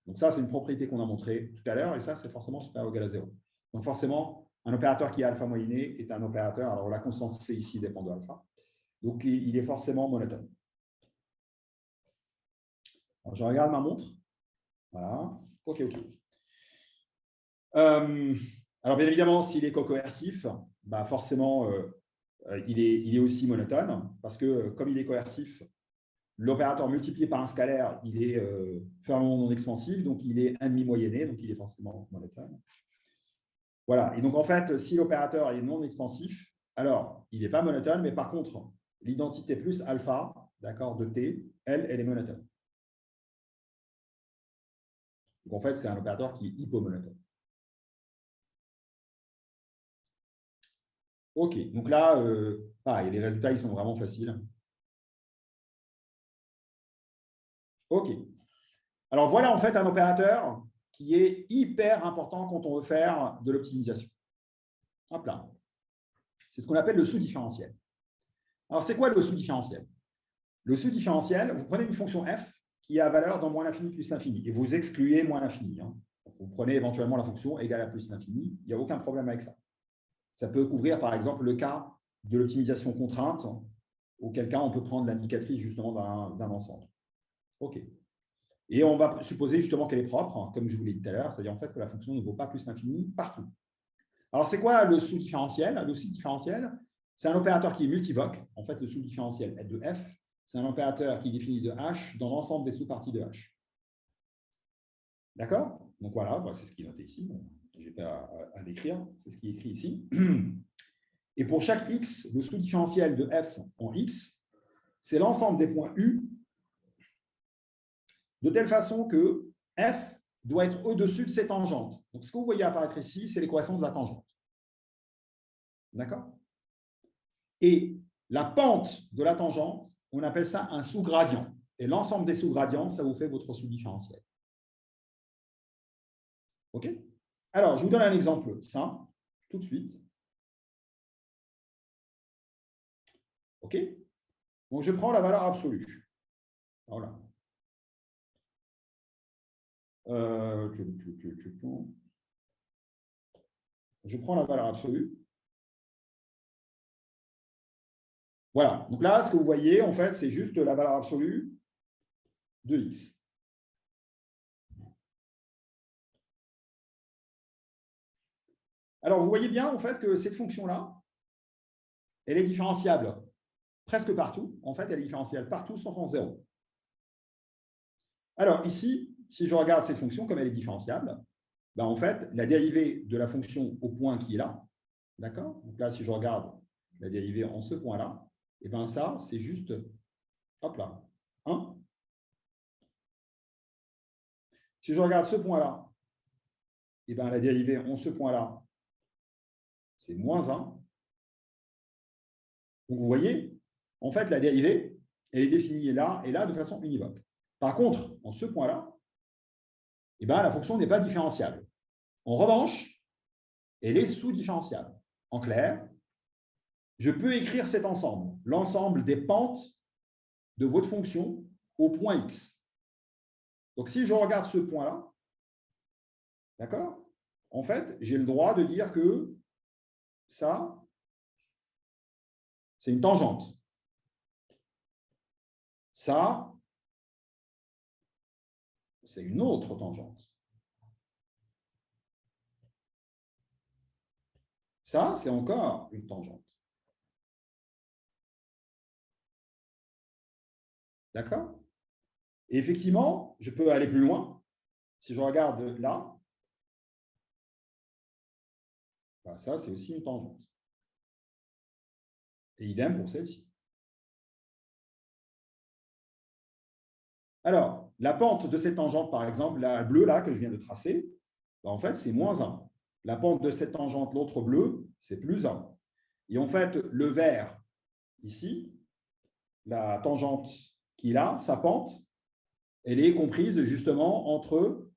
Donc ça, c'est une propriété qu'on a montrée tout à l'heure, et ça, c'est forcément supérieur ou égal à 0. Donc forcément, un opérateur qui est alpha moyenné est un opérateur, alors la constante C ici dépend de alpha, donc il est forcément monotone. Alors, je regarde ma montre. Voilà. OK. Alors bien évidemment, s'il est cocoercif, bah forcément, il est aussi monotone, parce que comme il est coercif, l'opérateur multiplié par un scalaire, il est fermement non expansif, donc il est 1,5 moyenné, donc il est forcément monotone. Voilà. Et donc, en fait, si l'opérateur est non expansif, alors, il n'est pas monotone, mais par contre, l'identité plus alpha, d'accord, de T, elle est monotone. Donc, en fait, c'est un opérateur qui est hypomonotone. OK. Donc là, pareil, les résultats, ils sont vraiment faciles. OK. Alors, voilà, en fait, un opérateur qui est hyper important quand on veut faire de l'optimisation. Hop là. C'est ce qu'on appelle le sous-différentiel. Alors, c'est quoi le sous-différentiel? Le sous-différentiel, vous prenez une fonction f qui a valeur dans moins l'infini plus l'infini, et vous excluez moins l'infini. Hein. Vous prenez éventuellement la fonction égale à plus l'infini, il n'y a aucun problème avec ça. Ça peut couvrir, par exemple, le cas de l'optimisation contrainte, auquel cas on peut prendre l'indicatrice justement d'un ensemble. OK. Et on va supposer justement qu'elle est propre, comme je vous l'ai dit tout à l'heure, c'est-à-dire en fait que la fonction ne vaut pas plus l'infini partout. Alors, c'est quoi le sous-différentiel? Le sous-différentiel, c'est un opérateur qui est multivoque. En fait, le sous-différentiel de f, c'est un opérateur qui définit de h dans l'ensemble des sous-parties de h. D'accord? Donc voilà, bah, c'est ce qui est noté ici. Bon, je n'ai pas à l'écrire, c'est ce qui est écrit ici. Et pour chaque x, le sous-différentiel de f en x, c'est l'ensemble des points u de telle façon que f doit être au-dessus de ses tangentes. Donc, ce que vous voyez apparaître ici, c'est l'équation de la tangente. D'accord? Et la pente de la tangente, on appelle ça un sous-gradient. Et l'ensemble des sous-gradients, ça vous fait votre sous-différentiel. OK? Alors, je vous donne un exemple simple, tout de suite. OK? Donc, je prends la valeur absolue. Voilà. Je prends la valeur absolue. Voilà. Donc là, ce que vous voyez, en fait, c'est juste la valeur absolue de x. Alors, vous voyez bien, en fait, que cette fonction-là, elle est différenciable presque partout. En fait, elle est différenciable partout sauf en 0. Alors, ici, si je regarde cette fonction, comme elle est différenciable, ben, en fait, la dérivée de la fonction au point qui est là, d'accord? Donc là, si je regarde la dérivée en ce point-là, et ben ça, c'est juste, hop là, 1. Si je regarde ce point-là, et ben la dérivée en ce point-là, c'est moins 1. Donc, vous voyez, en fait, la dérivée, elle est définie là et là de façon univoque. Par contre, en ce point-là, eh ben, la fonction n'est pas différenciable. En revanche, elle est sous-différenciable. En clair, je peux écrire cet ensemble, l'ensemble des pentes de votre fonction au point x. Donc, si je regarde ce point-là, d'accord, en fait, j'ai le droit de dire que ça, c'est une tangente. Ça, c'est une autre tangente. Ça, c'est encore une tangente. D'accord? Et effectivement, je peux aller plus loin. Si je regarde là, ben ça, c'est aussi une tangente. Et idem pour celle-ci. Alors, la pente de cette tangente, par exemple, la bleue là que je viens de tracer, ben en fait, c'est moins 1. La pente de cette tangente, l'autre bleue, c'est plus 1. Et en fait, le vert, ici, la tangente qu'il a, sa pente, elle est comprise justement entre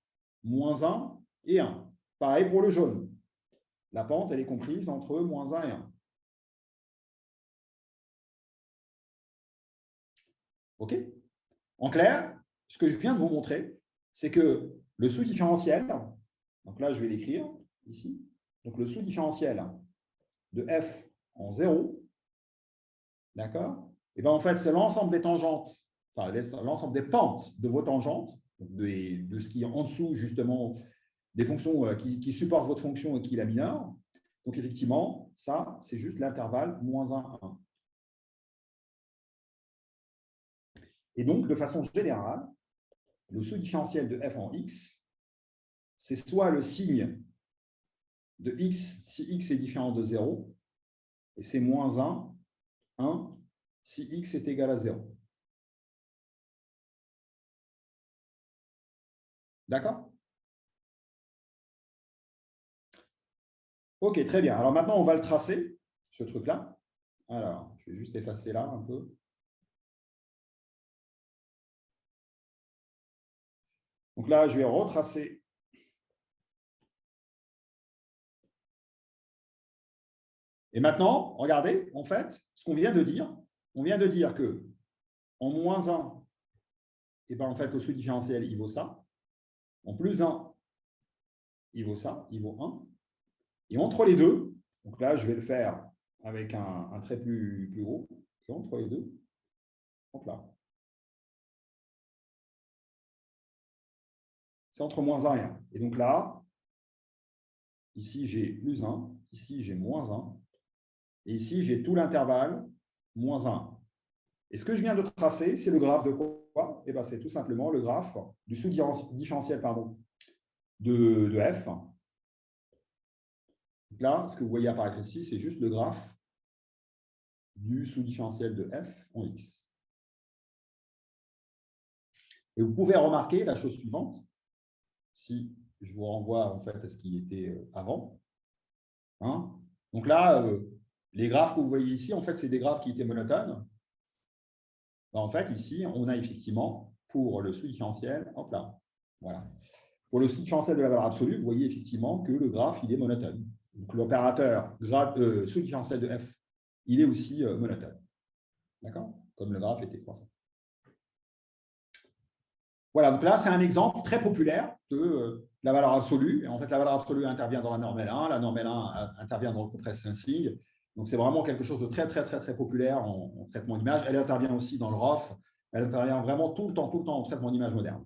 moins 1 et 1. Pareil pour le jaune. La pente, elle est comprise entre moins 1 et 1. OK? En clair, ce que je viens de vous montrer, c'est que le sous-différentiel, donc là, je vais l'écrire ici, donc le sous-différentiel de f en 0, d'accord? Et bien en fait, c'est l'ensemble des tangentes, enfin l'ensemble des pentes de vos tangentes, de ce qui est en dessous justement des fonctions qui supportent votre fonction et qui la minorent. Donc effectivement, ça, c'est juste l'intervalle moins 1, 1. Et donc, de façon générale, le sous-différentiel de f en x, c'est soit le signe de x si x est différent de 0, et c'est moins 1, 1, si x est égal à 0. D'accord? OK, très bien. Alors maintenant, on va le tracer, ce truc-là. Alors, je vais juste effacer là un peu. Donc là, je vais retracer. Et maintenant, regardez, en fait, ce qu'on vient de dire, on vient de dire que en moins 1, et ben, en fait, le sous-différentiel, il vaut ça. En plus 1, il vaut ça, il vaut 1. Et entre les deux, donc là, je vais le faire avec un trait plus gros, et entre les deux, hop là, c'est entre moins 1 et 1. Et donc là, Ici, j'ai plus 1. Ici, j'ai moins 1. Et ici, j'ai tout l'intervalle moins 1. Et ce que je viens de tracer, c'est le graphe de quoi? Eh bien, c'est tout simplement le graphe du sous-différentiel de f. Donc là, ce que vous voyez apparaître ici, c'est juste le graphe du sous-différentiel de f en x. Et vous pouvez remarquer la chose suivante, si je vous renvoie en fait à ce qui était avant. Hein? Donc là, les graphes que vous voyez ici, en fait, c'est des graphes qui étaient monotones. En fait, ici, on a effectivement, pour le sous-différentiel, hop là, voilà. Pour le sous-différentiel de la valeur absolue, vous voyez effectivement que le graphe, il est monotone. Donc, l'opérateur sous-différentiel de f, il est aussi monotone. D'accord? Comme le graphe était croissant. Voilà, donc là, c'est un exemple très populaire de la valeur absolue. Et en fait, la valeur absolue intervient dans la norme L1, la norme L1 intervient dans le compressed sensing. Donc, c'est vraiment quelque chose de très, très, très, très populaire en traitement d'image. Elle intervient aussi dans le ROF. Elle intervient vraiment tout le temps en traitement d'image moderne.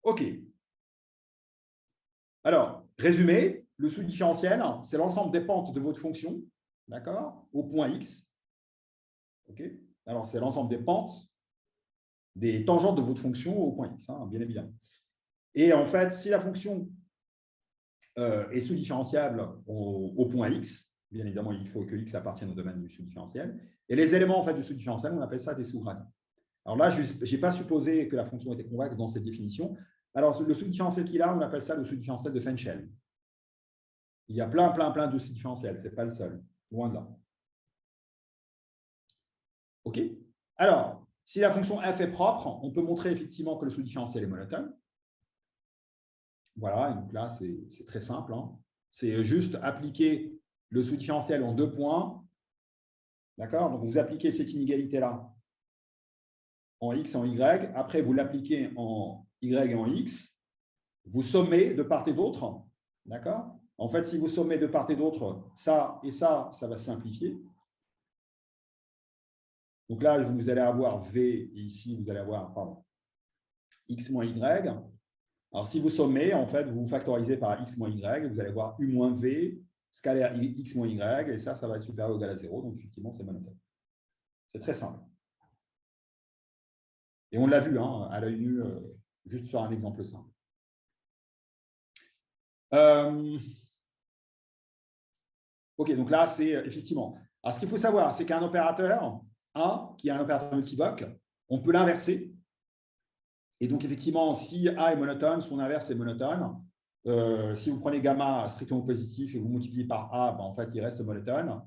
OK. Alors, résumé, le sous-différentiel, c'est l'ensemble des pentes de votre fonction, d'accord, au point X. OK. Alors, c'est l'ensemble des pentes des tangentes de votre fonction au point X, hein, bien évidemment. Et en fait, si la fonction est sous-différenciable au point X, bien évidemment, il faut que X appartienne au domaine du sous-différentiel. Et les éléments en fait, du sous-différentiel, on appelle ça des sous-gradients. Alors là, je n'ai pas supposé que la fonction était convexe dans cette définition. Alors, le sous-différentiel qu'il a, on appelle ça le sous-différentiel de Fenchel. Il y a plein de sous-différentiels, ce n'est pas le seul, loin de là. OK? Alors, si la fonction f est propre, on peut montrer effectivement que le sous-différentiel est monotone. Voilà, et donc là, c'est très simple. Hein. C'est juste appliquer le sous-différentiel en 2 points. D'accord? Donc, vous appliquez cette inégalité-là en x et en y. Après, vous l'appliquez en y et en x. Vous sommez de part et d'autre. D'accord? En fait, si vous sommez de part et d'autre, ça et ça va se simplifier. Donc là, vous allez avoir v, et ici, vous allez avoir x moins y. Alors, si vous sommez, en fait, vous factorisez par x moins y, vous allez avoir u moins v, scalaire x moins y, et ça va être supérieur ou égal à 0. Donc, effectivement, c'est monotone. C'est très simple. Et on l'a vu hein, à l'œil nu, juste sur un exemple simple. OK, donc là, c'est effectivement. Alors, ce qu'il faut savoir, c'est qu'un opérateur, A, qui est un opérateur multivoque, on peut l'inverser. Et donc, effectivement, si A est monotone, son inverse est monotone. Si vous prenez gamma strictement positif et vous multipliez par A, ben, en fait, il reste monotone.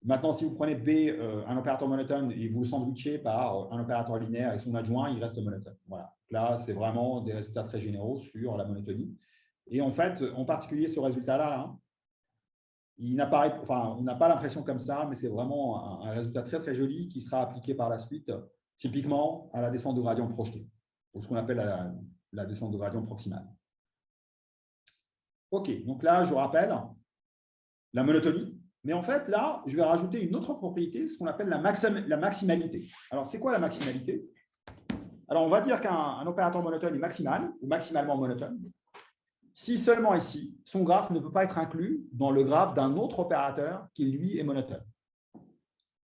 Maintenant, si vous prenez B, un opérateur monotone, et vous le sandwichez par un opérateur linéaire et son adjoint, il reste monotone. Voilà. Là, c'est vraiment des résultats très généraux sur la monotonie. Et en fait, en particulier, ce résultat-là, il n'apparaît, enfin, on n'a pas l'impression comme ça, mais c'est vraiment un résultat très, très joli qui sera appliqué par la suite, typiquement à la descente de gradient projeté, ou ce qu'on appelle la descente de gradient proximale. OK, donc là, je vous rappelle la monotonie. Mais en fait, là, je vais rajouter une autre propriété, ce qu'on appelle la maximalité. Alors, c'est quoi la maximalité? Alors, on va dire qu'un opérateur monotone est maximal, ou maximalement monotone, si seulement ici, son graphe ne peut pas être inclus dans le graphe d'un autre opérateur qui, lui, est monotone.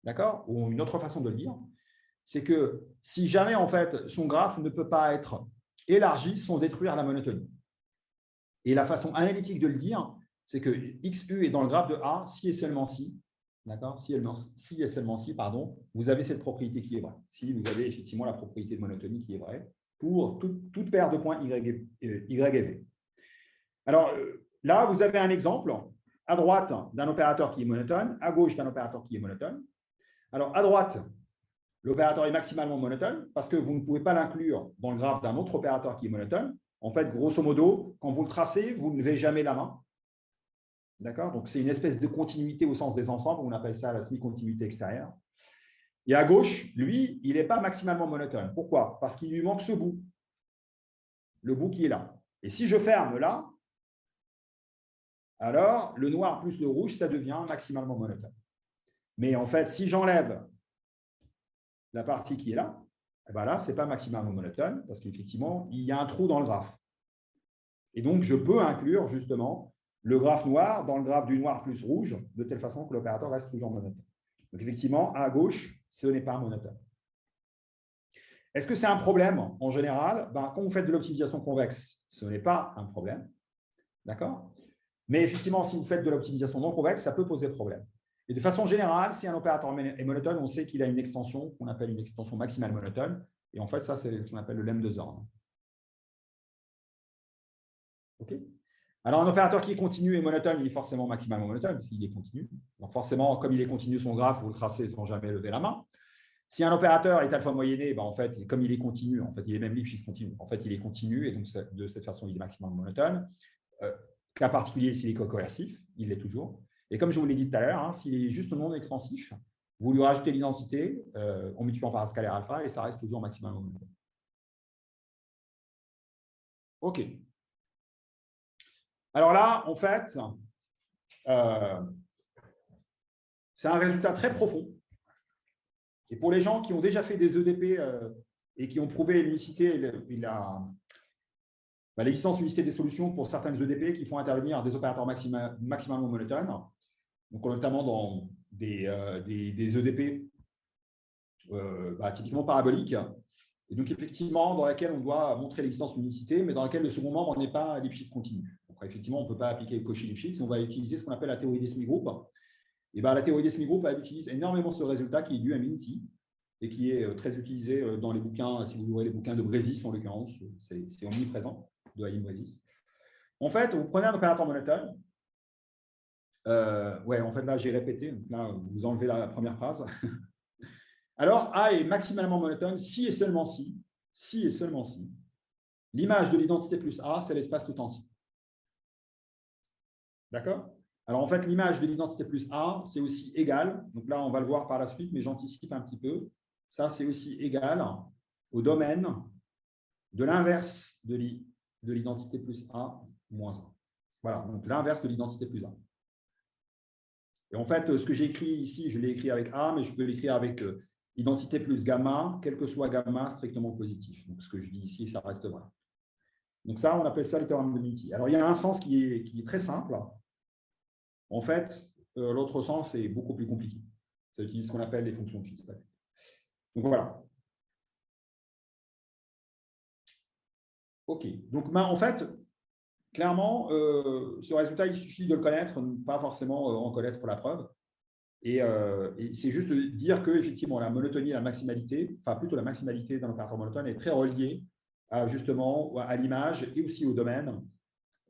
D'accord? Ou une autre façon de le dire, c'est que si jamais, en fait, son graphe ne peut pas être élargi sans détruire la monotonie. Et la façon analytique de le dire, c'est que XU est dans le graphe de A si et seulement si, d'accord, si et seulement si, pardon, vous avez cette propriété qui est vraie. Si vous avez effectivement la propriété de monotonie qui est vraie pour toute paire de points Y et V. Alors là, vous avez un exemple à droite d'un opérateur qui est monotone, à gauche d'un opérateur qui est monotone. Alors à droite, l'opérateur est maximalement monotone parce que vous ne pouvez pas l'inclure dans le graphe d'un autre opérateur qui est monotone. En fait, grosso modo, quand vous le tracez, vous ne levez jamais la main. D'accord? Donc, c'est une espèce de continuité au sens des ensembles. On appelle ça la semi-continuité extérieure. Et à gauche, lui, il n'est pas maximalement monotone. Pourquoi? Parce qu'il lui manque ce bout. Le bout qui est là. Et si je ferme là, alors le noir plus le rouge, ça devient maximalement monotone. Mais en fait, si j'enlève la partie qui est là, eh ben là, ce n'est pas maximalement monotone parce qu'effectivement, il y a un trou dans le graphe. Et donc, je peux inclure justement le graphe noir dans le graphe du noir plus rouge, de telle façon que l'opérateur reste toujours monotone. Donc, effectivement, à gauche, ce n'est pas monotone. Est-ce que c'est un problème en général? Quand vous faites de l'optimisation convexe, ce n'est pas un problème. D'accord? Mais effectivement, si vous faites de l'optimisation non convexe, ça peut poser problème. Et de façon générale, si un opérateur est monotone, on sait qu'il a une extension qu'on appelle une extension maximale monotone. Et en fait, ça, c'est ce qu'on appelle le lemme de Zorn. OK? Alors, un opérateur qui est continu et monotone, il est forcément maximalement monotone, parce qu'il est continu. Donc, forcément, comme il est continu, son graphe, vous le tracez sans jamais lever la main. Si un opérateur est alpha moyenné, en fait, comme il est continu, en fait, il est même Lipschitz continu. En fait, il est continu, et donc, de cette façon, il est maximalement monotone. Cas particulier, s'il est coercif, il l'est toujours. Et comme je vous l'ai dit tout à l'heure, s'il est juste non expansif, vous lui rajoutez l'identité en multipliant par un scalaire alpha, et ça reste toujours maximalement monotone. OK. Alors là, en fait, c'est un résultat très profond. Et pour les gens qui ont déjà fait des EDP et qui ont prouvé l'unicité et l'existence unicité des solutions pour certaines EDP qui font intervenir des opérateurs maximalement monotones, donc notamment dans des EDP typiquement paraboliques, et donc effectivement dans laquelle on doit montrer l'existence de l'unicité, mais dans laquelle le second membre n'est pas Lipschitz continu. Donc effectivement, on ne peut pas appliquer Cauchy-Lipschitz, on va utiliser ce qu'on appelle la théorie des semi-groupes. Et la théorie des semi-groupes, elle utilise énormément ce résultat qui est dû à Mincy et qui est très utilisé dans les bouquins, si vous ouvrez les bouquins de Brésis en l'occurrence, c'est omniprésent, de Haïm Brésis. En fait, vous prenez un opérateur monotone. En fait, là, j'ai répété. Donc là, vous enlevez la première phrase. Alors, A est maximalement monotone si et seulement si, l'image de l'identité plus A, c'est l'espace tout entier. D'accord? Alors, en fait, l'image de l'identité plus A, c'est aussi égal. Donc là, on va le voir par la suite, mais j'anticipe un petit peu. Ça, c'est aussi égal au domaine de l'inverse de l'identité plus A moins 1. Voilà, donc l'inverse de l'identité plus A. Et en fait, ce que j'ai écrit ici, je l'ai écrit avec A, mais je peux l'écrire avec identité plus gamma, quel que soit gamma strictement positif. Donc, ce que je dis ici, ça reste vrai. Donc ça, on appelle ça le théorème de Minty. Alors, il y a un sens qui est très simple. En fait, l'autre sens est beaucoup plus compliqué. Ça utilise ce qu'on appelle les fonctions de Fitzpatrick. Donc, voilà. OK. Donc, en fait, clairement, ce résultat, il suffit de le connaître, pas forcément en connaître pour la preuve. Et c'est juste de dire qu'effectivement, la monotonie et la maximalité, enfin plutôt la maximalité d'un opérateur monotone est très reliée justement à l'image et aussi au domaine,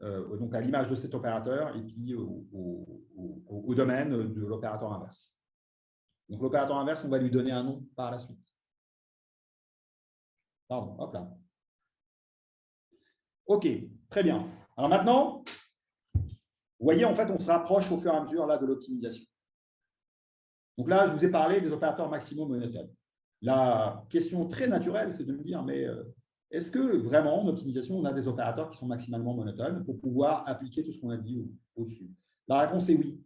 donc à l'image de cet opérateur et puis au domaine de l'opérateur inverse. Donc l'opérateur inverse, on va lui donner un nom par la suite. Pardon, hop là. OK, très bien. Alors maintenant, vous voyez, en fait, on se rapproche au fur et à mesure là, de l'optimisation. Donc là, je vous ai parlé des opérateurs maximaux monotones. La question très naturelle, c'est de me dire, mais est-ce que vraiment, en optimisation, on a des opérateurs qui sont maximalement monotones pour pouvoir appliquer tout ce qu'on a dit au-dessus? La réponse est oui.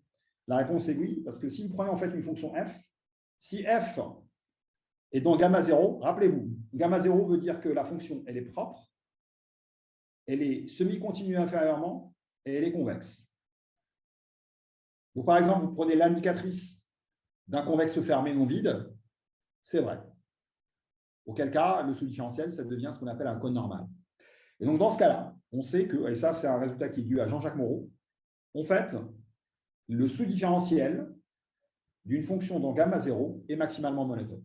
La réponse est oui, parce que si vous prenez en fait une fonction f, si f est dans gamma 0, rappelez-vous, gamma 0 veut dire que la fonction, elle est propre, elle est semi-continue inférieurement et elle est convexe. Donc, par exemple, vous prenez l'indicatrice d'un convexe fermé non vide, c'est vrai. Auquel cas, le sous-différentiel, ça devient ce qu'on appelle un cône normal. Et donc, dans ce cas-là, on sait que, et ça, c'est un résultat qui est dû à Jean-Jacques Moreau, en fait, le sous-différentiel d'une fonction dans gamma 0 est maximalement monotone.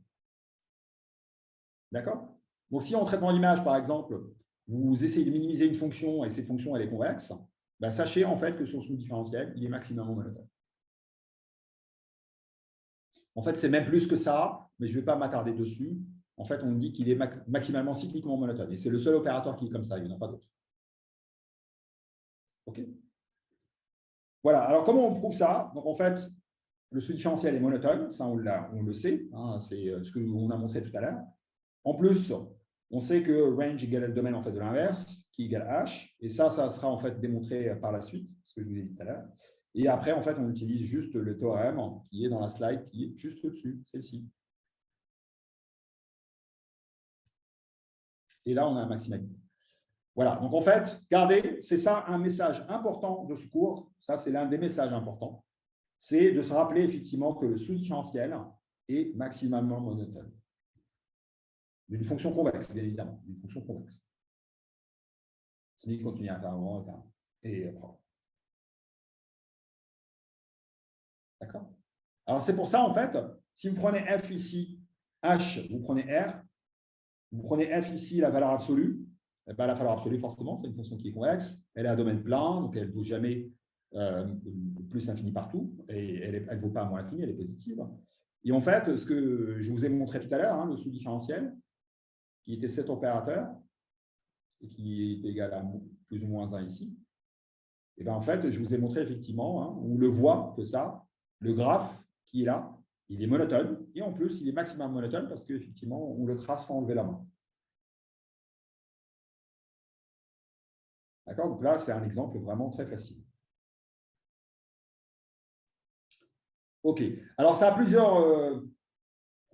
D'accord? Donc, si en traitement d'image, par exemple, vous essayez de minimiser une fonction et cette fonction, elle est convexe, sachez en fait que son sous-différentiel, il est maximalement monotone. En fait, c'est même plus que ça, mais je ne vais pas m'attarder dessus. En fait, on dit qu'il est maximalement cycliquement monotone. Et c'est le seul opérateur qui est comme ça, il n'y en a pas d'autre. OK? Voilà, alors comment on prouve ça? Donc, en fait, le sous-différentiel est monotone, ça on le sait, hein, c'est ce qu'on a montré tout à l'heure. En plus, on sait que range égale le domaine en fait, de l'inverse, qui égale h, et ça sera en fait démontré par la suite, ce que je vous ai dit tout à l'heure. Et après, en fait, on utilise juste le théorème qui est dans la slide, qui est juste au-dessus, celle-ci. Et là, on a la maximalité. Voilà, donc en fait, gardez, c'est ça un message important de ce cours, ça c'est l'un des messages importants, c'est de se rappeler effectivement que le sous-différentiel est maximalement monotone. D'une fonction convexe, bien évidemment, d'une fonction convexe. Semi continu inférieurement et propre. D'accord? Alors c'est pour ça, en fait, si vous prenez f ici, h, vous prenez r, vous prenez f ici, la valeur absolue, la valeur absolue, forcément, c'est une fonction qui est convexe, elle est à domaine plein, donc elle ne vaut jamais plus l'infini partout, et elle ne vaut pas moins l'infini, elle est positive. Et en fait, ce que je vous ai montré tout à l'heure, le sous-différentiel, qui était cet opérateur, et qui est égal à plus ou moins 1 ici, et bien en fait, je vous ai montré effectivement, on le voit que ça, le graphe qui est là, il est monotone, et en plus, il est maximum monotone parce qu'effectivement, on le trace sans enlever la main. D'accord? Donc là, c'est un exemple vraiment très facile. OK. Alors, ça a plusieurs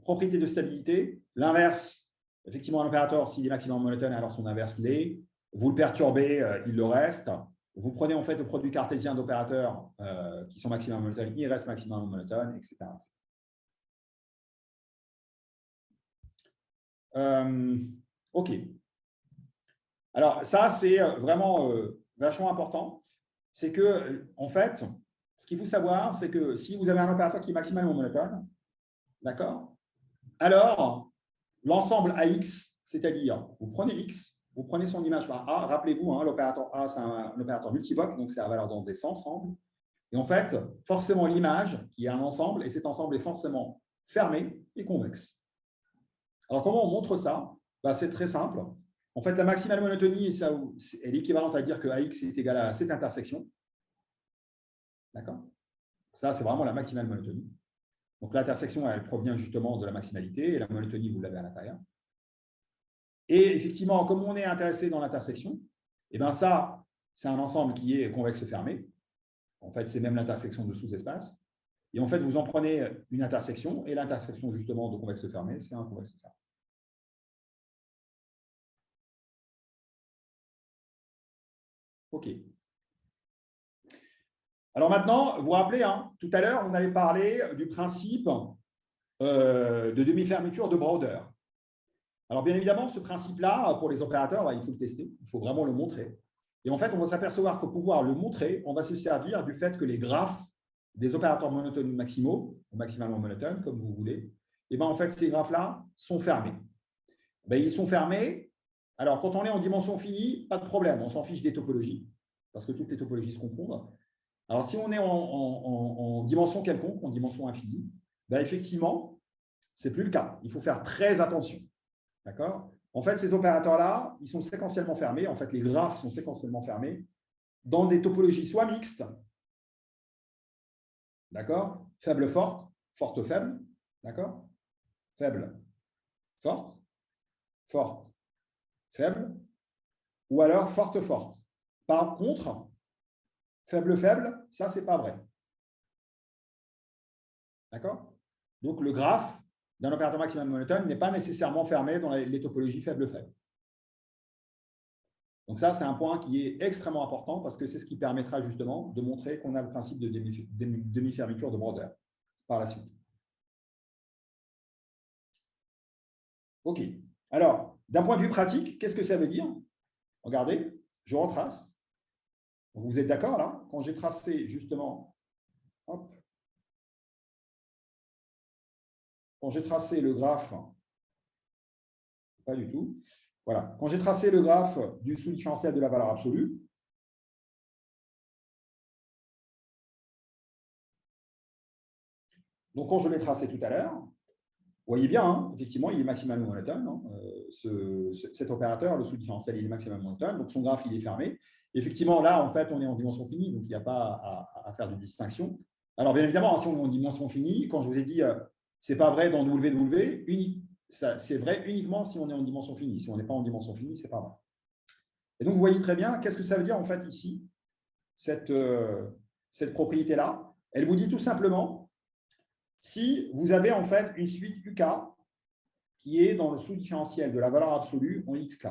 propriétés de stabilité. L'inverse, effectivement, un opérateur, s'il est maximum monotone, alors son inverse l'est. Vous le perturbez, il le reste. Vous prenez en fait le produit cartésien d'opérateurs qui sont maximum monotones, il reste maximum monotone, etc. OK. Alors, ça, c'est vraiment vachement important. C'est que, en fait, ce qu'il faut savoir, c'est que si vous avez un opérateur qui est maximalement monotone, d'accord, alors l'ensemble AX, c'est-à-dire vous prenez X, vous prenez son image par A, rappelez-vous, l'opérateur A, c'est un opérateur multivoque, donc c'est la valeur dans des ensembles. Et en fait, forcément, l'image qui est un ensemble, et cet ensemble est forcément fermé et convexe. Alors, comment on montre ça? C'est très simple. En fait, la maximale monotonie est l'équivalente à dire que AX est égal à cette intersection. D'accord? Ça, c'est vraiment la maximale monotonie. Donc, l'intersection, elle provient justement de la maximalité, et la monotonie, vous l'avez à l'intérieur. Et effectivement, comme on est intéressé dans l'intersection, et bien ça, c'est un ensemble qui est convexe fermé. En fait, c'est même l'intersection de sous-espace. Et en fait, vous en prenez une intersection, et l'intersection justement de convexe fermé, c'est un convexe fermé. OK. Alors maintenant, vous vous rappelez, tout à l'heure, on avait parlé du principe de demi-fermeture de Browder. Alors, bien évidemment, ce principe-là, pour les opérateurs, il faut le tester, il faut vraiment le montrer. Et en fait, on va s'apercevoir que pour pouvoir le montrer, on va se servir du fait que les graphes des opérateurs monotones maximaux, ou maximalement monotones, comme vous voulez, et bien en fait, ces graphes-là sont fermés. Ils sont fermés. Alors, quand on est en dimension finie, pas de problème, on s'en fiche des topologies, parce que toutes les topologies se confondent. Alors, si on est en dimension quelconque, en dimension infinie, effectivement, ce n'est plus le cas. Il faut faire très attention. D'accord? En fait, ces opérateurs-là, ils sont séquentiellement fermés. En fait, les graphes sont séquentiellement fermés dans des topologies soit mixtes, d'accord? Faible, forte, forte, faible, d'accord? Faible, forte, forte, faible, ou alors forte, forte. Par contre, faible, faible, ça, ce n'est pas vrai. D'accord? Donc, le graphe d'un opérateur maximum monotone n'est pas nécessairement fermé dans les topologies faible-faible. Donc ça, c'est un point qui est extrêmement important parce que c'est ce qui permettra justement de montrer qu'on a le principe de demi-fermeture de Browder par la suite. OK. Alors, d'un point de vue pratique, qu'est-ce que ça veut dire? Regardez, je retrace. Donc, vous êtes d'accord là? Quand j'ai tracé justement, hop, quand j'ai tracé le graphe, pas du tout. Voilà. Quand j'ai tracé le graphe du sous-différentiel de la valeur absolue, donc quand je l'ai tracé tout à l'heure, vous voyez bien, effectivement, il est maximalement monotone. Cet opérateur, le sous-différentiel, il est maximalement monotone. Donc, son graphe, il est fermé. Effectivement, là, en fait, on est en dimension finie, donc il n'y a pas à faire de distinction. Alors, bien évidemment, si on est en dimension finie, quand je vous ai dit, ce n'est pas vrai dans WW, c'est vrai uniquement si on est en dimension finie. Si on n'est pas en dimension finie, ce n'est pas vrai. Et donc, vous voyez très bien, qu'est-ce que ça veut dire, en fait, ici, cette propriété-là? Elle vous dit tout simplement, si vous avez, en fait, une suite UK qui est dans le sous-différentiel de la valeur absolue en xk.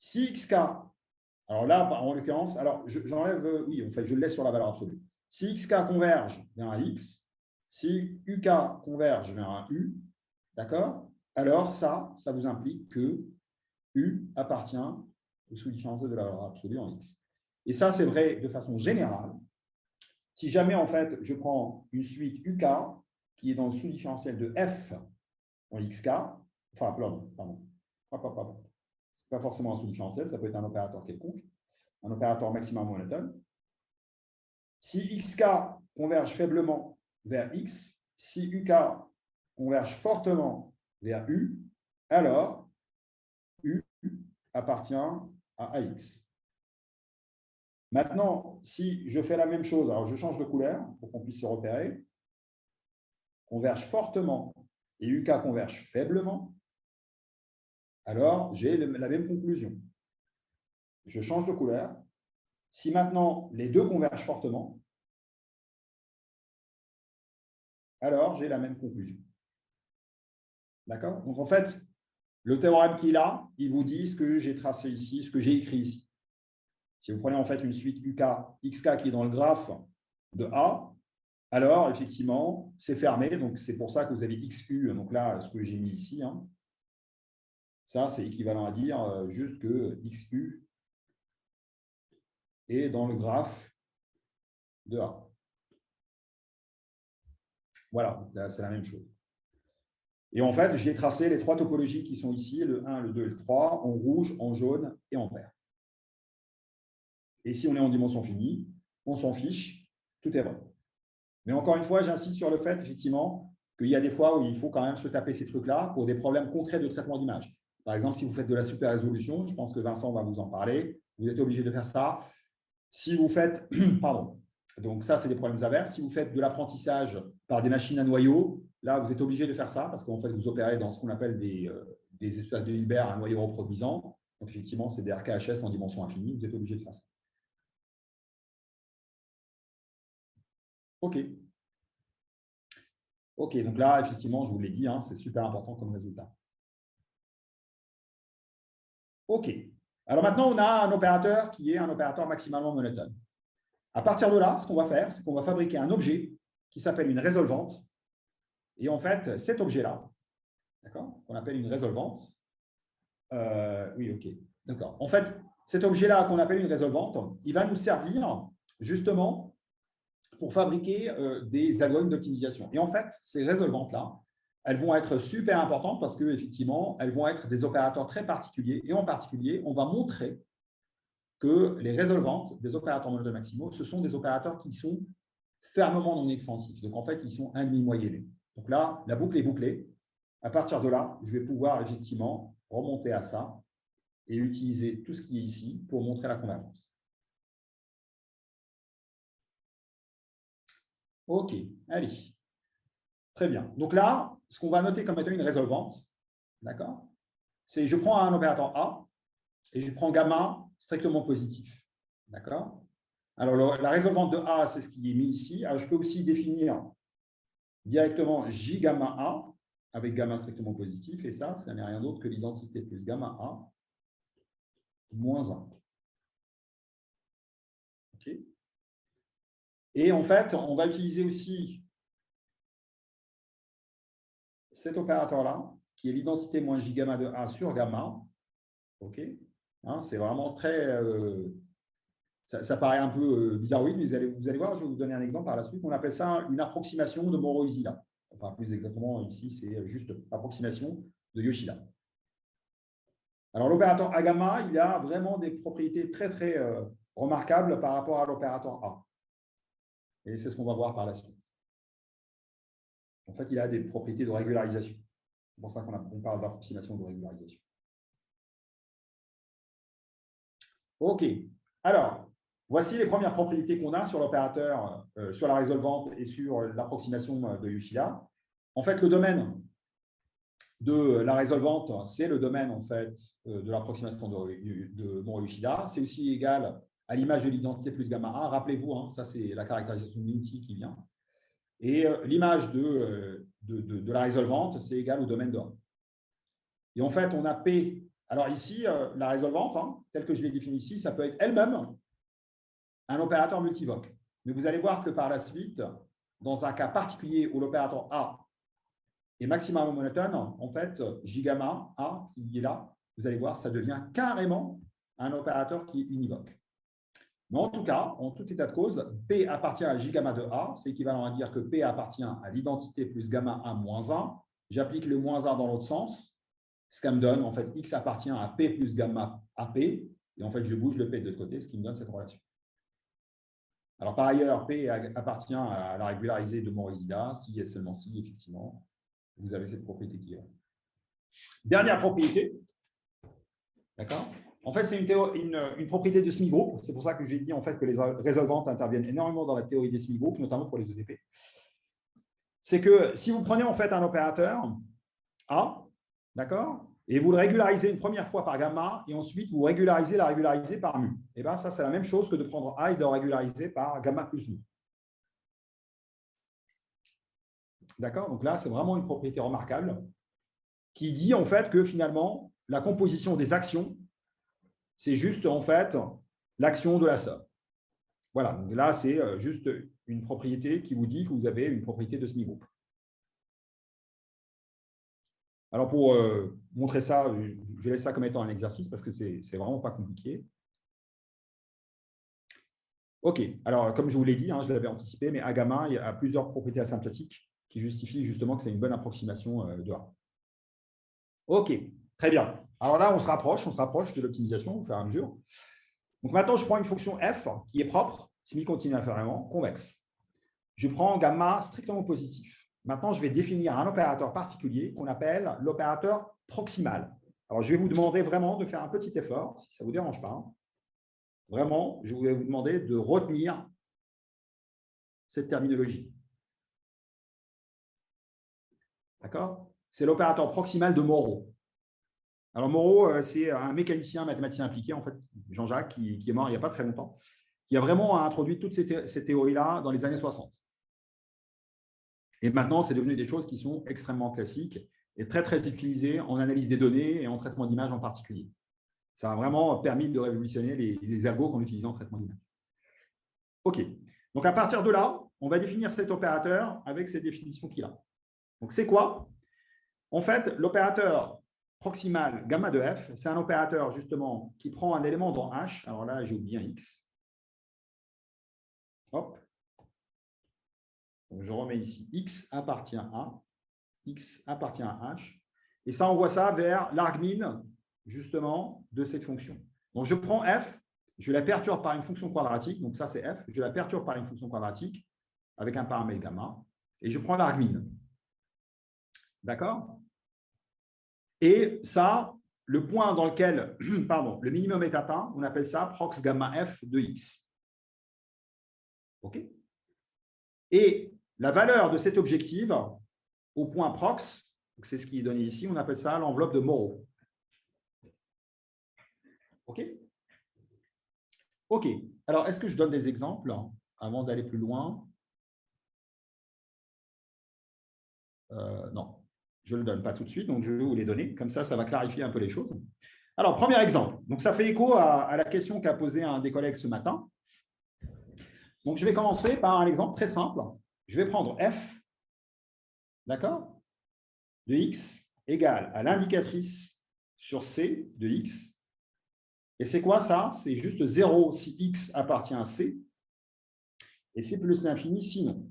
Si xk, alors là, en l'occurrence, alors j'enlève, oui, en fait, je le laisse sur la valeur absolue. Si xk converge vers un x, si uk converge vers un u, d'accord? Alors ça vous implique que u appartient au sous-différentiel de la valeur absolue en x. Et ça, c'est vrai de façon générale. Si jamais, en fait, je prends une suite uk qui est dans le sous-différentiel de f en xk, enfin, pardon. Ce n'est pas forcément un sous-différentiel, ça peut être un opérateur quelconque, un opérateur maximum monotone. Si xk converge faiblement vers x, si uk converge fortement vers u, alors u appartient à ax. Maintenant, si je fais la même chose, alors je change de couleur pour qu'on puisse se repérer, converge fortement et uk converge faiblement, alors j'ai la même conclusion. Je change de couleur. Si maintenant les deux convergent fortement, alors j'ai la même conclusion. D'accord? Donc en fait, le théorème qu'il a, il vous dit ce que j'ai tracé ici, ce que j'ai écrit ici. Si vous prenez en fait une suite UK, XK qui est dans le graphe de A, alors effectivement, c'est fermé. Donc c'est pour ça que vous avez XU. Donc là, ce que j'ai mis ici, hein, ça c'est équivalent à dire juste que XU est dans le graphe de A. Voilà, là c'est la même chose. Et en fait, j'ai tracé les trois topologies qui sont ici, le 1, le 2 et le 3, en rouge, en jaune et en vert. Et si on est en dimension finie, on s'en fiche, tout est vrai. Mais encore une fois, j'insiste sur le fait, effectivement, qu'il y a des fois où il faut quand même se taper ces trucs-là pour des problèmes concrets de traitement d'image. Par exemple, si vous faites de la super résolution, je pense que Vincent va vous en parler, vous êtes obligé de faire ça. Si vous faites, pardon, donc ça, c'est des problèmes inverses. Si vous faites de l'apprentissage par des machines à noyaux, là, vous êtes obligé de faire ça parce qu'en fait, vous opérez dans ce qu'on appelle des espaces de Hilbert à noyau reproduisant. Donc, effectivement, c'est des RKHS en dimension infinie. Vous êtes obligé de faire ça. OK. OK, donc là, effectivement, je vous l'ai dit, hein, c'est super important comme résultat. OK. Alors maintenant, on a un opérateur qui est un opérateur maximalement monotone. À partir de là, ce qu'on va faire, c'est qu'on va fabriquer un objet qui s'appelle une résolvante. Et en fait, cet objet-là, d'accord, qu'on appelle une résolvante, oui, OK, d'accord. En fait, cet objet-là qu'on appelle une résolvante, il va nous servir justement pour fabriquer des algorithmes d'optimisation. Et en fait, ces résolvantes-là, elles vont être super importantes parce qu'effectivement, elles vont être des opérateurs très particuliers. Et en particulier, on va montrer que les résolvantes des opérateurs monotones maximaux, ce sont des opérateurs qui sont fermement non extensifs. Donc, en fait, ils sont un demi-moyennés. Donc là, la boucle est bouclée. À partir de là, je vais pouvoir effectivement remonter à ça et utiliser tout ce qui est ici pour montrer la convergence. OK, allez. Très bien. Donc là, ce qu'on va noter comme étant une résolvante, d'accord, c'est je prends un opérateur A et je prends gamma strictement positif. D'accord? Alors, la résolvante de A, c'est ce qui est mis ici. Alors, je peux aussi définir directement J gamma A avec gamma strictement positif. Et ça n'est rien d'autre que l'identité plus gamma A moins 1. OK? Et en fait, on va utiliser aussi cet opérateur-là, qui est l'identité moins J gamma de A sur gamma. OK? Hein, c'est vraiment très… ça paraît un peu bizarroïde, mais vous allez voir, je vais vous donner un exemple par la suite. On appelle ça une approximation de Moro-Ishida. Enfin, plus exactement, ici, c'est juste approximation de Yoshida. Alors, l'opérateur A gamma, il a vraiment des propriétés très, très remarquables par rapport à l'opérateur A. Et c'est ce qu'on va voir par la suite. En fait, il a des propriétés de régularisation. C'est pour ça qu'on parle d'approximation de régularisation. OK. Alors, voici les premières propriétés qu'on a sur l'opérateur, sur la résolvante et sur l'approximation de Yoshida. En fait, le domaine de la résolvante, c'est le domaine en fait, de l'approximation de Moro-Yoshida. C'est aussi égal à l'image de l'identité plus gamma A. Rappelez-vous, hein, ça c'est la caractérisation de Minty qui vient. Et l'image de la résolvante, c'est égal au domaine de A. Et en fait, on a P Alors ici, la résolvante, telle que je l'ai définie ici, ça peut être elle-même un opérateur multivoque. Mais vous allez voir que par la suite, dans un cas particulier où l'opérateur A est maximum monotone, en fait, J gamma A qui est là, vous allez voir, ça devient carrément un opérateur qui est univoque. Mais en tout cas, en tout état de cause, P appartient à J gamma de A, c'est équivalent à dire que P appartient à l'identité plus gamma A moins 1. J'applique le moins 1 dans l'autre sens, ce qui me donne, en fait, X appartient à P plus gamma AP, et en fait, je bouge le P de l'autre côté, ce qui me donne cette relation. Alors, par ailleurs, P appartient à la régularisée de Morishida, si et seulement si, effectivement, vous avez cette propriété qui est là. Dernière propriété, d'accord ? En fait, c'est une propriété de semi-groupe. C'est pour ça que j'ai dit en fait, que les résolvantes interviennent énormément dans la théorie des semi-groupes, notamment pour les EDP. C'est que si vous prenez en fait un opérateur A, d'accord, et vous le régularisez une première fois par gamma, et ensuite vous régularisez la régularisée par mu. Et bien ça, c'est la même chose que de prendre A et de le régulariser par gamma plus mu. D'accord? Donc là, c'est vraiment une propriété remarquable qui dit en fait que finalement, la composition des actions, c'est juste en fait l'action de la somme. Voilà, donc là, c'est juste une propriété qui vous dit que vous avez une propriété de semi-groupe. Alors, pour montrer ça, je laisse ça comme étant un exercice parce que c'est vraiment pas compliqué. OK, alors comme je vous l'ai dit, je l'avais anticipé, mais A gamma, il y a plusieurs propriétés asymptotiques qui justifient justement que c'est une bonne approximation de A. OK, très bien. Alors là, on se rapproche de l'optimisation au fur et à mesure. Donc maintenant, je prends une fonction f qui est propre, semi-continue inférieurement, convexe. Je prends gamma strictement positif. Maintenant, je vais définir un opérateur particulier qu'on appelle l'opérateur proximal. Alors, je vais vous demander vraiment de faire un petit effort, si ça ne vous dérange pas. Vraiment, je vais vous demander de retenir cette terminologie. D'accord? C'est l'opérateur proximal de Moreau. Alors, Moreau, c'est un mécanicien, mathématicien impliqué, en fait, Jean-Jacques, qui est mort il n'y a pas très longtemps, qui a vraiment introduit toutes ces théories-là dans les années 60. Et maintenant, c'est devenu des choses qui sont extrêmement classiques et très, très utilisées en analyse des données et en traitement d'images en particulier. Ça a vraiment permis de révolutionner les ergos qu'on utilise en traitement d'images. OK. Donc, à partir de là, on va définir cet opérateur avec cette définition qu'il a. Donc, c'est quoi? En fait, l'opérateur proximal gamma de f, c'est un opérateur justement qui prend un élément dans H. Alors là, j'ai oublié un X. Hop. Donc, je remets ici X appartient à H. Et ça, on voit ça vers l'argmin, justement, de cette fonction. Donc, je prends f, je la perturbe par une fonction quadratique. Donc, ça, c'est f. Je la perturbe par une fonction quadratique avec un paramètre gamma. Et je prends l'argmin. D'accord? Et ça, le point dans lequel le minimum est atteint, on appelle ça prox gamma f de x. OK? Et la valeur de cet objectif au point prox, c'est ce qui est donné ici, on appelle ça l'enveloppe de Moreau. OK? OK. Alors, est-ce que je donne des exemples avant d'aller plus loin? Non, je ne le donne pas tout de suite, donc je vais vous les donner. Comme ça, ça va clarifier un peu les choses. Alors, premier exemple. Donc, ça fait écho à la question qu'a posée un des collègues ce matin. Donc, je vais commencer par un exemple très simple. Je vais prendre f, d'accord, de x égale à l'indicatrice sur c de x. Et c'est quoi ça? C'est juste 0 si x appartient à c. Et c plus l'infini sinon.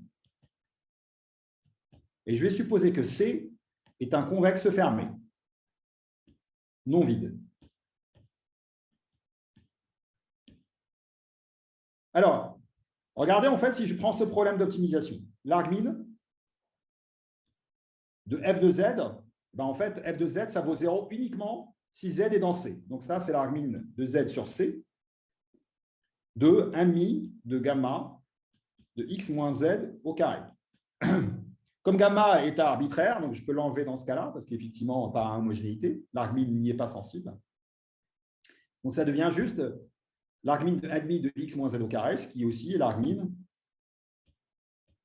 Et je vais supposer que c est un convexe fermé, non vide. Alors, regardez en fait si je prends ce problème d'optimisation. L'argmin de f de z, ben en fait, f de z, ça vaut 0 uniquement si z est dans C. Donc ça, c'est l'argmin de z sur C de 1,5 de gamma de x moins z au carré. Comme gamma est arbitraire, donc je peux l'enlever dans ce cas-là, parce qu'effectivement, par homogénéité, l'argmin n'y est pas sensible. Donc ça devient juste l'argmin de 1,5 de x moins z au carré, ce qui est aussi l'argmin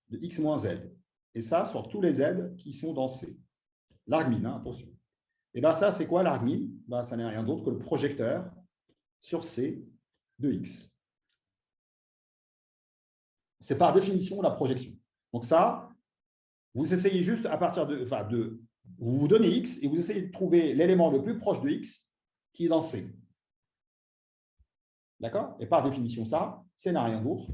de x moins z. Et ça, sur tous les z qui sont dans C. L'argmin, attention. Et bien ça, c'est quoi l'argmine? Ben, ça n'est rien d'autre que le projecteur sur C de X. C'est par définition la projection. Donc ça, vous essayez juste à partir de vous vous donnez X et vous essayez de trouver l'élément le plus proche de X qui est dans C. D'accord? Et par définition, ça n'est rien d'autre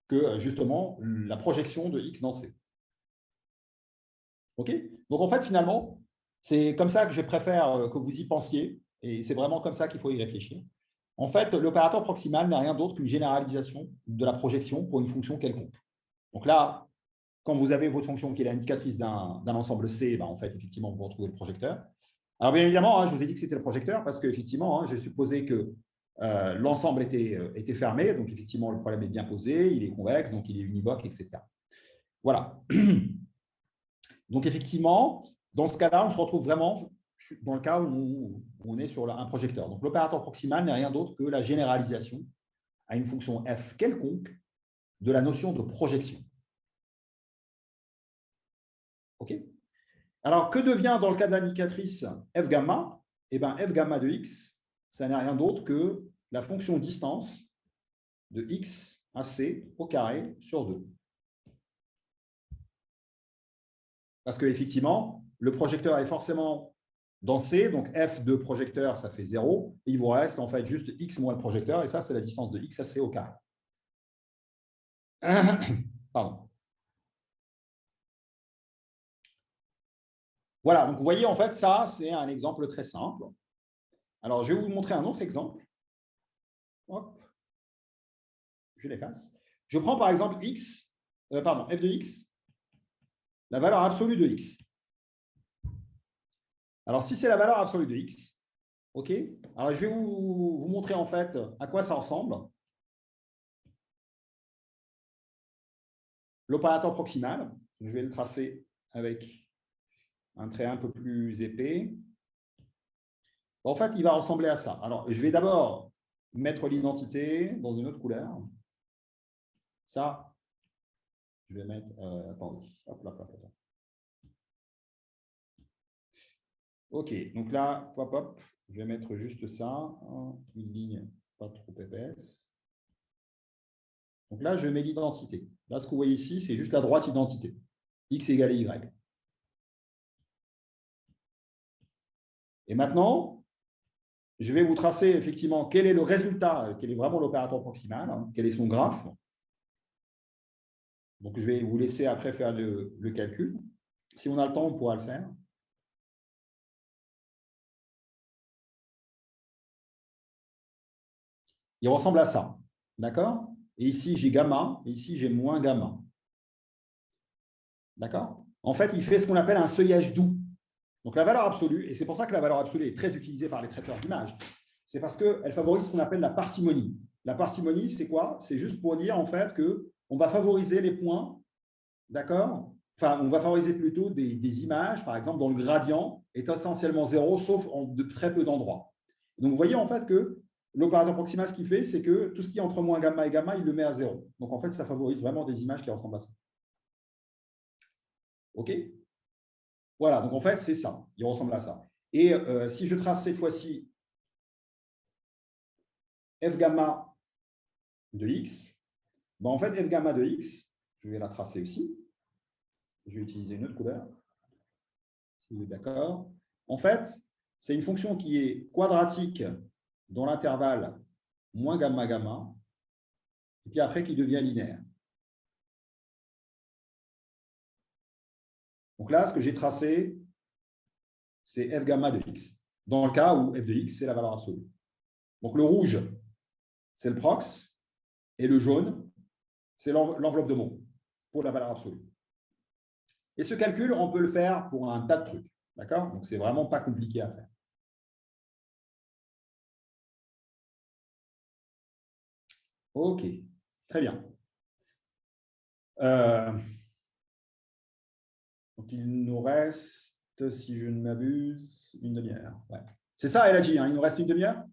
que justement la projection de X dans C. OK? Donc en fait, finalement, c'est comme ça que je préfère que vous y pensiez, et c'est vraiment comme ça qu'il faut y réfléchir. En fait, l'opérateur proximal n'est rien d'autre qu'une généralisation de la projection pour une fonction quelconque. Donc là, quand vous avez votre fonction qui est l'indicatrice d'un ensemble C, ben en fait, effectivement, vous retrouvez le projecteur. Alors, bien évidemment, je vous ai dit que c'était le projecteur parce qu'effectivement, j'ai supposé que l'ensemble était fermé. Donc, effectivement, le problème est bien posé, il est convexe, donc il est univoque, etc. Voilà. Donc, effectivement, dans ce cas-là, on se retrouve vraiment dans le cas où on est sur un projecteur. Donc, l'opérateur proximal n'est rien d'autre que la généralisation à une fonction f quelconque de la notion de projection. OK? Alors, que devient dans le cas de l'indicatrice f gamma? Eh bien, f gamma de x, ça n'est rien d'autre que la fonction distance de x à c au carré sur 2. Parce qu'effectivement, le projecteur est forcément dans C, donc f de projecteur, ça fait 0, et il vous reste en fait juste x moins le projecteur, et ça, c'est la distance de x à c au carré. Pardon. Voilà, donc vous voyez, en fait, ça, c'est un exemple très simple. Alors, je vais vous montrer un autre exemple. Hop. Je l'efface. Je prends par exemple x, f de x, la valeur absolue de x. Alors, si c'est la valeur absolue de x, OK, alors je vais vous montrer en fait à quoi ça ressemble. L'opérateur proximal, je vais le tracer avec un trait un peu plus épais. En fait, il va ressembler à ça. Alors, je vais d'abord mettre l'identité dans une autre couleur. Ça, je vais mettre... attendez. Hop, là, hop, hop. OK, donc là, hop, hop, je vais mettre juste ça, une ligne pas trop épaisse. Donc là, je mets l'identité. Là, ce que vous voyez ici, c'est juste la droite identité. X égale Y. Et maintenant, je vais vous tracer effectivement quel est le résultat, quel est vraiment l'opérateur proximal, quel est son graphe. Donc, je vais vous laisser après faire le calcul. Si on a le temps, on pourra le faire. Il ressemble à ça. D'accord? Et ici, j'ai gamma, et ici, j'ai moins gamma. D'accord? En fait, il fait ce qu'on appelle un seuillage doux. Donc, la valeur absolue, et c'est pour ça que la valeur absolue est très utilisée par les traiteurs d'images, c'est parce qu'elle favorise ce qu'on appelle la parcimonie. La parcimonie, c'est quoi? C'est juste pour dire en fait qu'on va favoriser les points, d'accord? Enfin, on va favoriser plutôt des images, par exemple, dont le gradient est essentiellement 0, sauf en très peu d'endroits. Donc, vous voyez en fait que l'opérateur proximal, ce qu'il fait, c'est que tout ce qui est entre moins gamma et gamma, il le met à 0. Donc, en fait, ça favorise vraiment des images qui ressemblent à ça. OK? Voilà, donc en fait, c'est ça. Il ressemble à ça. Et si je trace cette fois-ci f gamma de x, ben en fait, f gamma de x, je vais la tracer aussi. Je vais utiliser une autre couleur. Si vous êtes d'accord. En fait, c'est une fonction qui est quadratique dans l'intervalle moins gamma gamma, et puis après qui devient linéaire. Donc là, ce que j'ai tracé, c'est f gamma de x, dans le cas où f de x, c'est la valeur absolue. Donc le rouge, c'est le prox, et le jaune, c'est l'enveloppe de mots pour la valeur absolue. Et ce calcul, on peut le faire pour un tas de trucs. D'accord? Donc, c'est vraiment pas compliqué à faire. OK, très bien. Donc, il nous reste, si je ne m'abuse, une demi-heure. Ouais. C'est ça, elle a dit, il nous reste une demi-heure?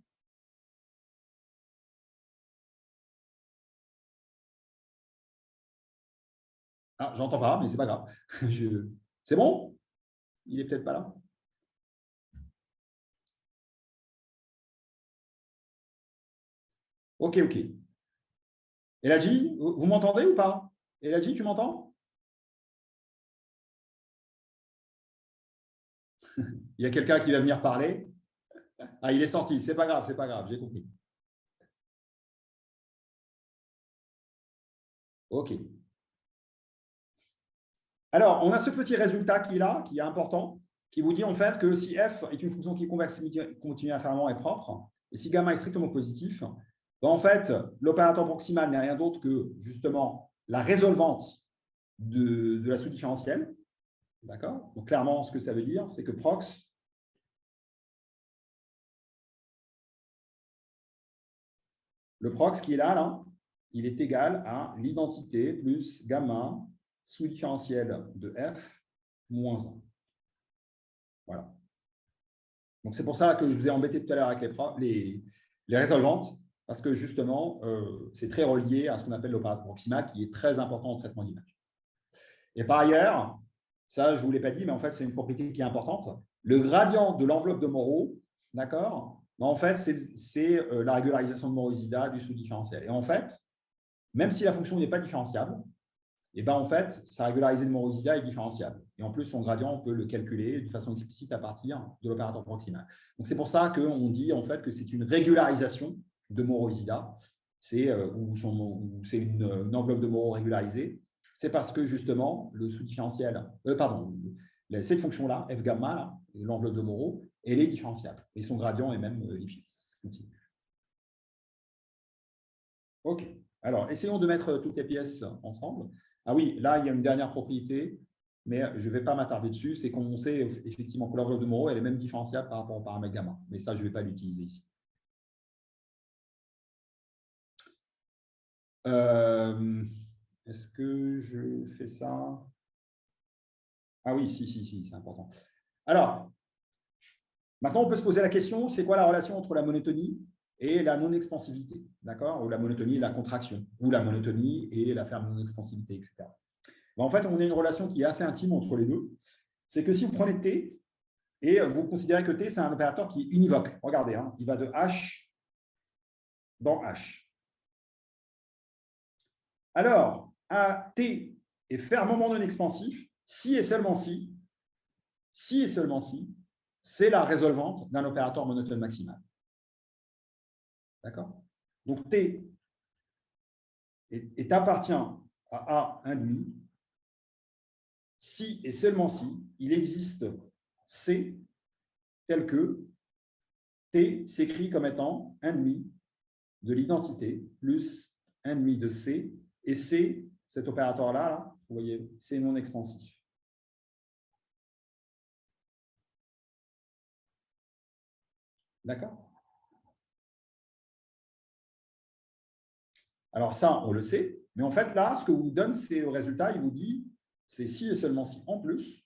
Ah, j'entends pas, mais c'est pas grave. C'est bon? Il est peut-être pas là. Ok, ok. Eladji, vous m'entendez ou pas? Eladji, tu m'entends? Il y a quelqu'un qui va venir parler. Ah, il est sorti. C'est pas grave, j'ai compris. Ok. Alors, on a ce petit résultat qui est là, qui est important, qui vous dit en fait que si f est une fonction qui est convexe continuellement et propre, et si gamma est strictement positif, ben en fait, l'opérateur proximal n'est rien d'autre que justement la résolvante de la sous-différentielle. D'accord? Donc, clairement, ce que ça veut dire, c'est que prox, le prox qui est là, il est égal à l'identité plus gamma sous différentielle de f moins 1. Voilà. Donc, c'est pour ça que je vous ai embêté tout à l'heure avec les résolvantes, parce que justement, c'est très relié à ce qu'on appelle l'opérateur proximal, qui est très important en traitement d'image. Et par ailleurs, ça, je ne vous l'ai pas dit, mais en fait, c'est une propriété qui est importante. Le gradient de l'enveloppe de Moreau, d'accord, en fait, c'est la régularisation de Morozida du sous-différentiel. Et en fait, même si la fonction n'est pas différenciable, et ben en fait, sa régularisée de Morozida est différenciable. Et en plus, son gradient, on peut le calculer de façon explicite à partir de l'opérateur proximal. Donc, c'est pour ça qu'on dit en fait que c'est une régularisation de Morozida, ou c'est une enveloppe de Moreau régularisée. C'est parce que justement, le sous-différentiel, cette fonction-là, f gamma, l'enveloppe de Moreau, elle est différenciable. Et son gradient est même Lipschitz continu. OK. Alors, essayons de mettre toutes les pièces ensemble. Ah oui, là, il y a une dernière propriété, mais je ne vais pas m'attarder dessus. C'est qu'on sait effectivement que l'enveloppe de Moreau, elle est même différenciable par rapport au paramètre gamma. Mais ça, je ne vais pas l'utiliser ici. Est-ce que je fais ça? Ah oui, si, c'est important. Alors, maintenant, on peut se poser la question, c'est quoi la relation entre la monotonie et la non-expansivité, d'accord? Ou la monotonie et la contraction, ou la monotonie et la ferme non-expansivité, etc. En fait, on a une relation qui est assez intime entre les deux. C'est que si vous prenez T et vous considérez que T, c'est un opérateur qui est univoque. Regardez, il va de H dans H. Alors, un T est fermement non expansif si et seulement si, c'est la résolvante d'un opérateur monotone maximal. D'accord? Donc, T appartient à A1,5 si et seulement si il existe C tel que T s'écrit comme étant 1,5 de l'identité plus 1,5 de C, et C, cet opérateur-là, vous voyez, c'est non expansif. D'accord? Alors ça, on le sait, mais en fait, là, ce que vous donne, c'est le résultat, il vous dit, c'est si et seulement si. En plus,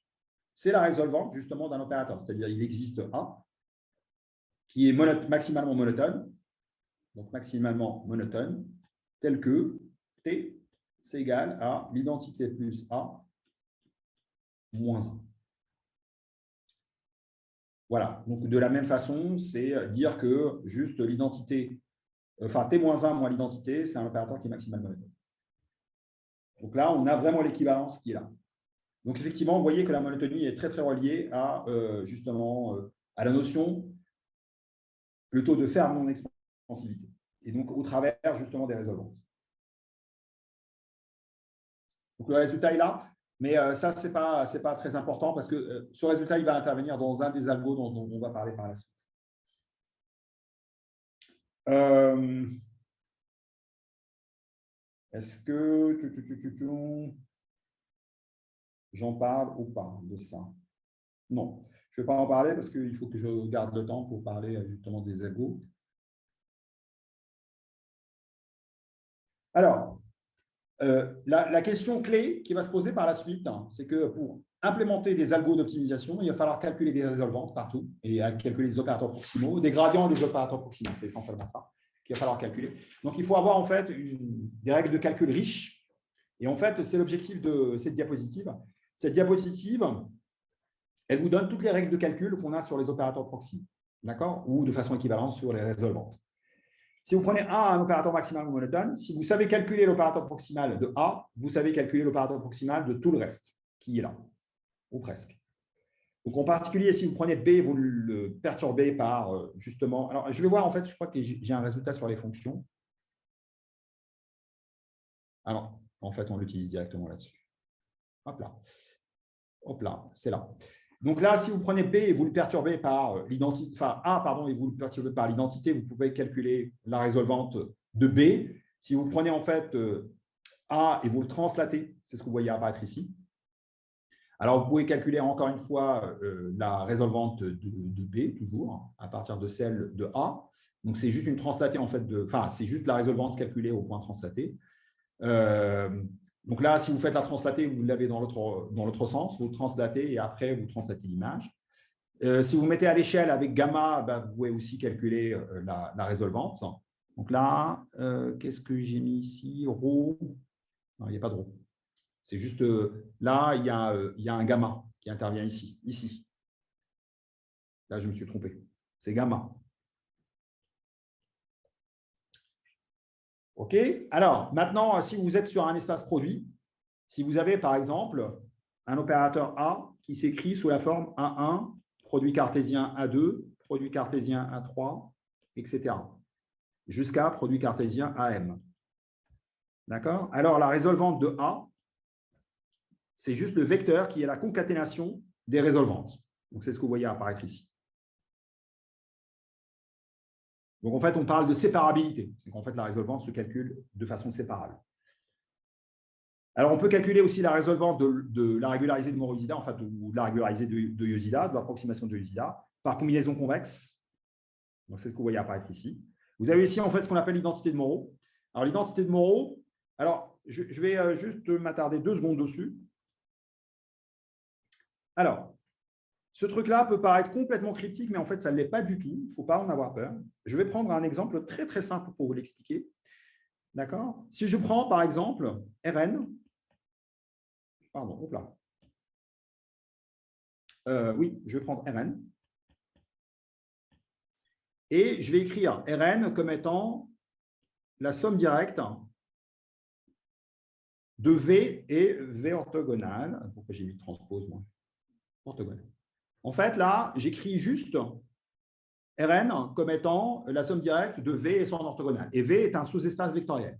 c'est la résolvante, justement, d'un opérateur, c'est-à-dire il existe A, qui est maximalement monotone, donc maximalement monotone, tel que T, c'est égal à l'identité plus A moins 1. Voilà, donc de la même façon, c'est dire que juste l'identité, enfin T-1 moins l'identité, c'est un opérateur qui est maximalement monotone. Donc là, on a vraiment l'équivalence qui est là. Donc effectivement, vous voyez que la monotonie est très très reliée à justement à la notion plutôt de ferme non-expansivité, et donc au travers justement des résolvantes. Donc le résultat est là, mais ça, ce n'est pas très important parce que ce résultat, il va intervenir dans un des algos dont on va parler par la suite. Est-ce que j'en parle ou pas de ça? Non, je ne vais pas en parler parce qu'il faut que je garde le temps pour parler justement des algos. Alors, la question clé qui va se poser par la suite, c'est que pour implémenter des algos d'optimisation, il va falloir calculer des résolvantes partout et calculer des opérateurs proximaux, des gradients des opérateurs proximaux. C'est essentiellement ça qu'il va falloir calculer. Donc, il faut avoir en fait des règles de calcul riches. Et en fait, c'est l'objectif de cette diapositive. Cette diapositive, elle vous donne toutes les règles de calcul qu'on a sur les opérateurs proximaux, d'accord? Ou de façon équivalente sur les résolvantes. Si vous prenez A un opérateur maximal ou monotone, si vous savez calculer l'opérateur proximal de A, vous savez calculer l'opérateur proximal de tout le reste qui est là, ou presque. Donc, en particulier, si vous prenez B, vous le perturbez par justement… Alors, je vais voir, en fait, je crois que j'ai un résultat sur les fonctions. Alors, en fait, on l'utilise directement là-dessus. Hop là. Hop là, c'est là. Donc là, si vous prenez B et vous le perturbez par l'identité, enfin A, pardon, et vous le perturbez par l'identité, vous pouvez calculer la résolvante de B. Si vous prenez en fait A et vous le translatez, c'est ce que vous voyez apparaître ici. Alors, vous pouvez calculer encore une fois la résolvante de B, toujours, à partir de celle de A. Donc, c'est juste une translatée, en fait, enfin, c'est juste la résolvante calculée au point translaté. Donc là, si vous faites la translatée, vous l'avez dans l'autre sens, vous translatez et après, vous translatez l'image. Si vous mettez à l'échelle avec gamma, ben, vous pouvez aussi calculer la résolvante. Donc là, qu'est-ce que j'ai mis ici? Rho. Non, il n'y a pas de rho. C'est juste là, il y a un gamma qui intervient ici. Ici. Là, je me suis trompé. C'est gamma. OK. Alors, maintenant, si vous êtes sur un espace produit, si vous avez, par exemple, un opérateur A qui s'écrit sous la forme A1, produit cartésien A2, produit cartésien A3, etc., jusqu'à produit cartésien AM. D'accord? Alors, la résolvante de A, c'est juste le vecteur qui est la concaténation des résolvantes. Donc, c'est ce que vous voyez apparaître ici. Donc, en fait, on parle de séparabilité. C'est qu'en fait, la résolvante se calcule de façon séparable. Alors, on peut calculer aussi la résolvante de la régularisée de Morosida, en fait, ou de la régularisée de Yosida, de l'approximation de Yosida, par combinaison convexe. Donc, c'est ce que vous voyez apparaître ici. Vous avez ici, en fait, ce qu'on appelle l'identité de Moreau. Alors, l'identité de Moreau, alors, je vais juste m'attarder 2 secondes dessus. Alors, ce truc-là peut paraître complètement cryptique, mais en fait, ça ne l'est pas du tout. Il ne faut pas en avoir peur. Je vais prendre un exemple très, très simple pour vous l'expliquer. D'accord? Si je prends, par exemple, Rn, pardon, hop là. Oui, je vais prendre Rn. Et je vais écrire Rn comme étant la somme directe de V et V orthogonale. Pourquoi j'ai mis transpose, moi? Orthogonale. En fait, là, j'écris juste Rn comme étant la somme directe de V et son orthogonale. Et V est un sous-espace vectoriel.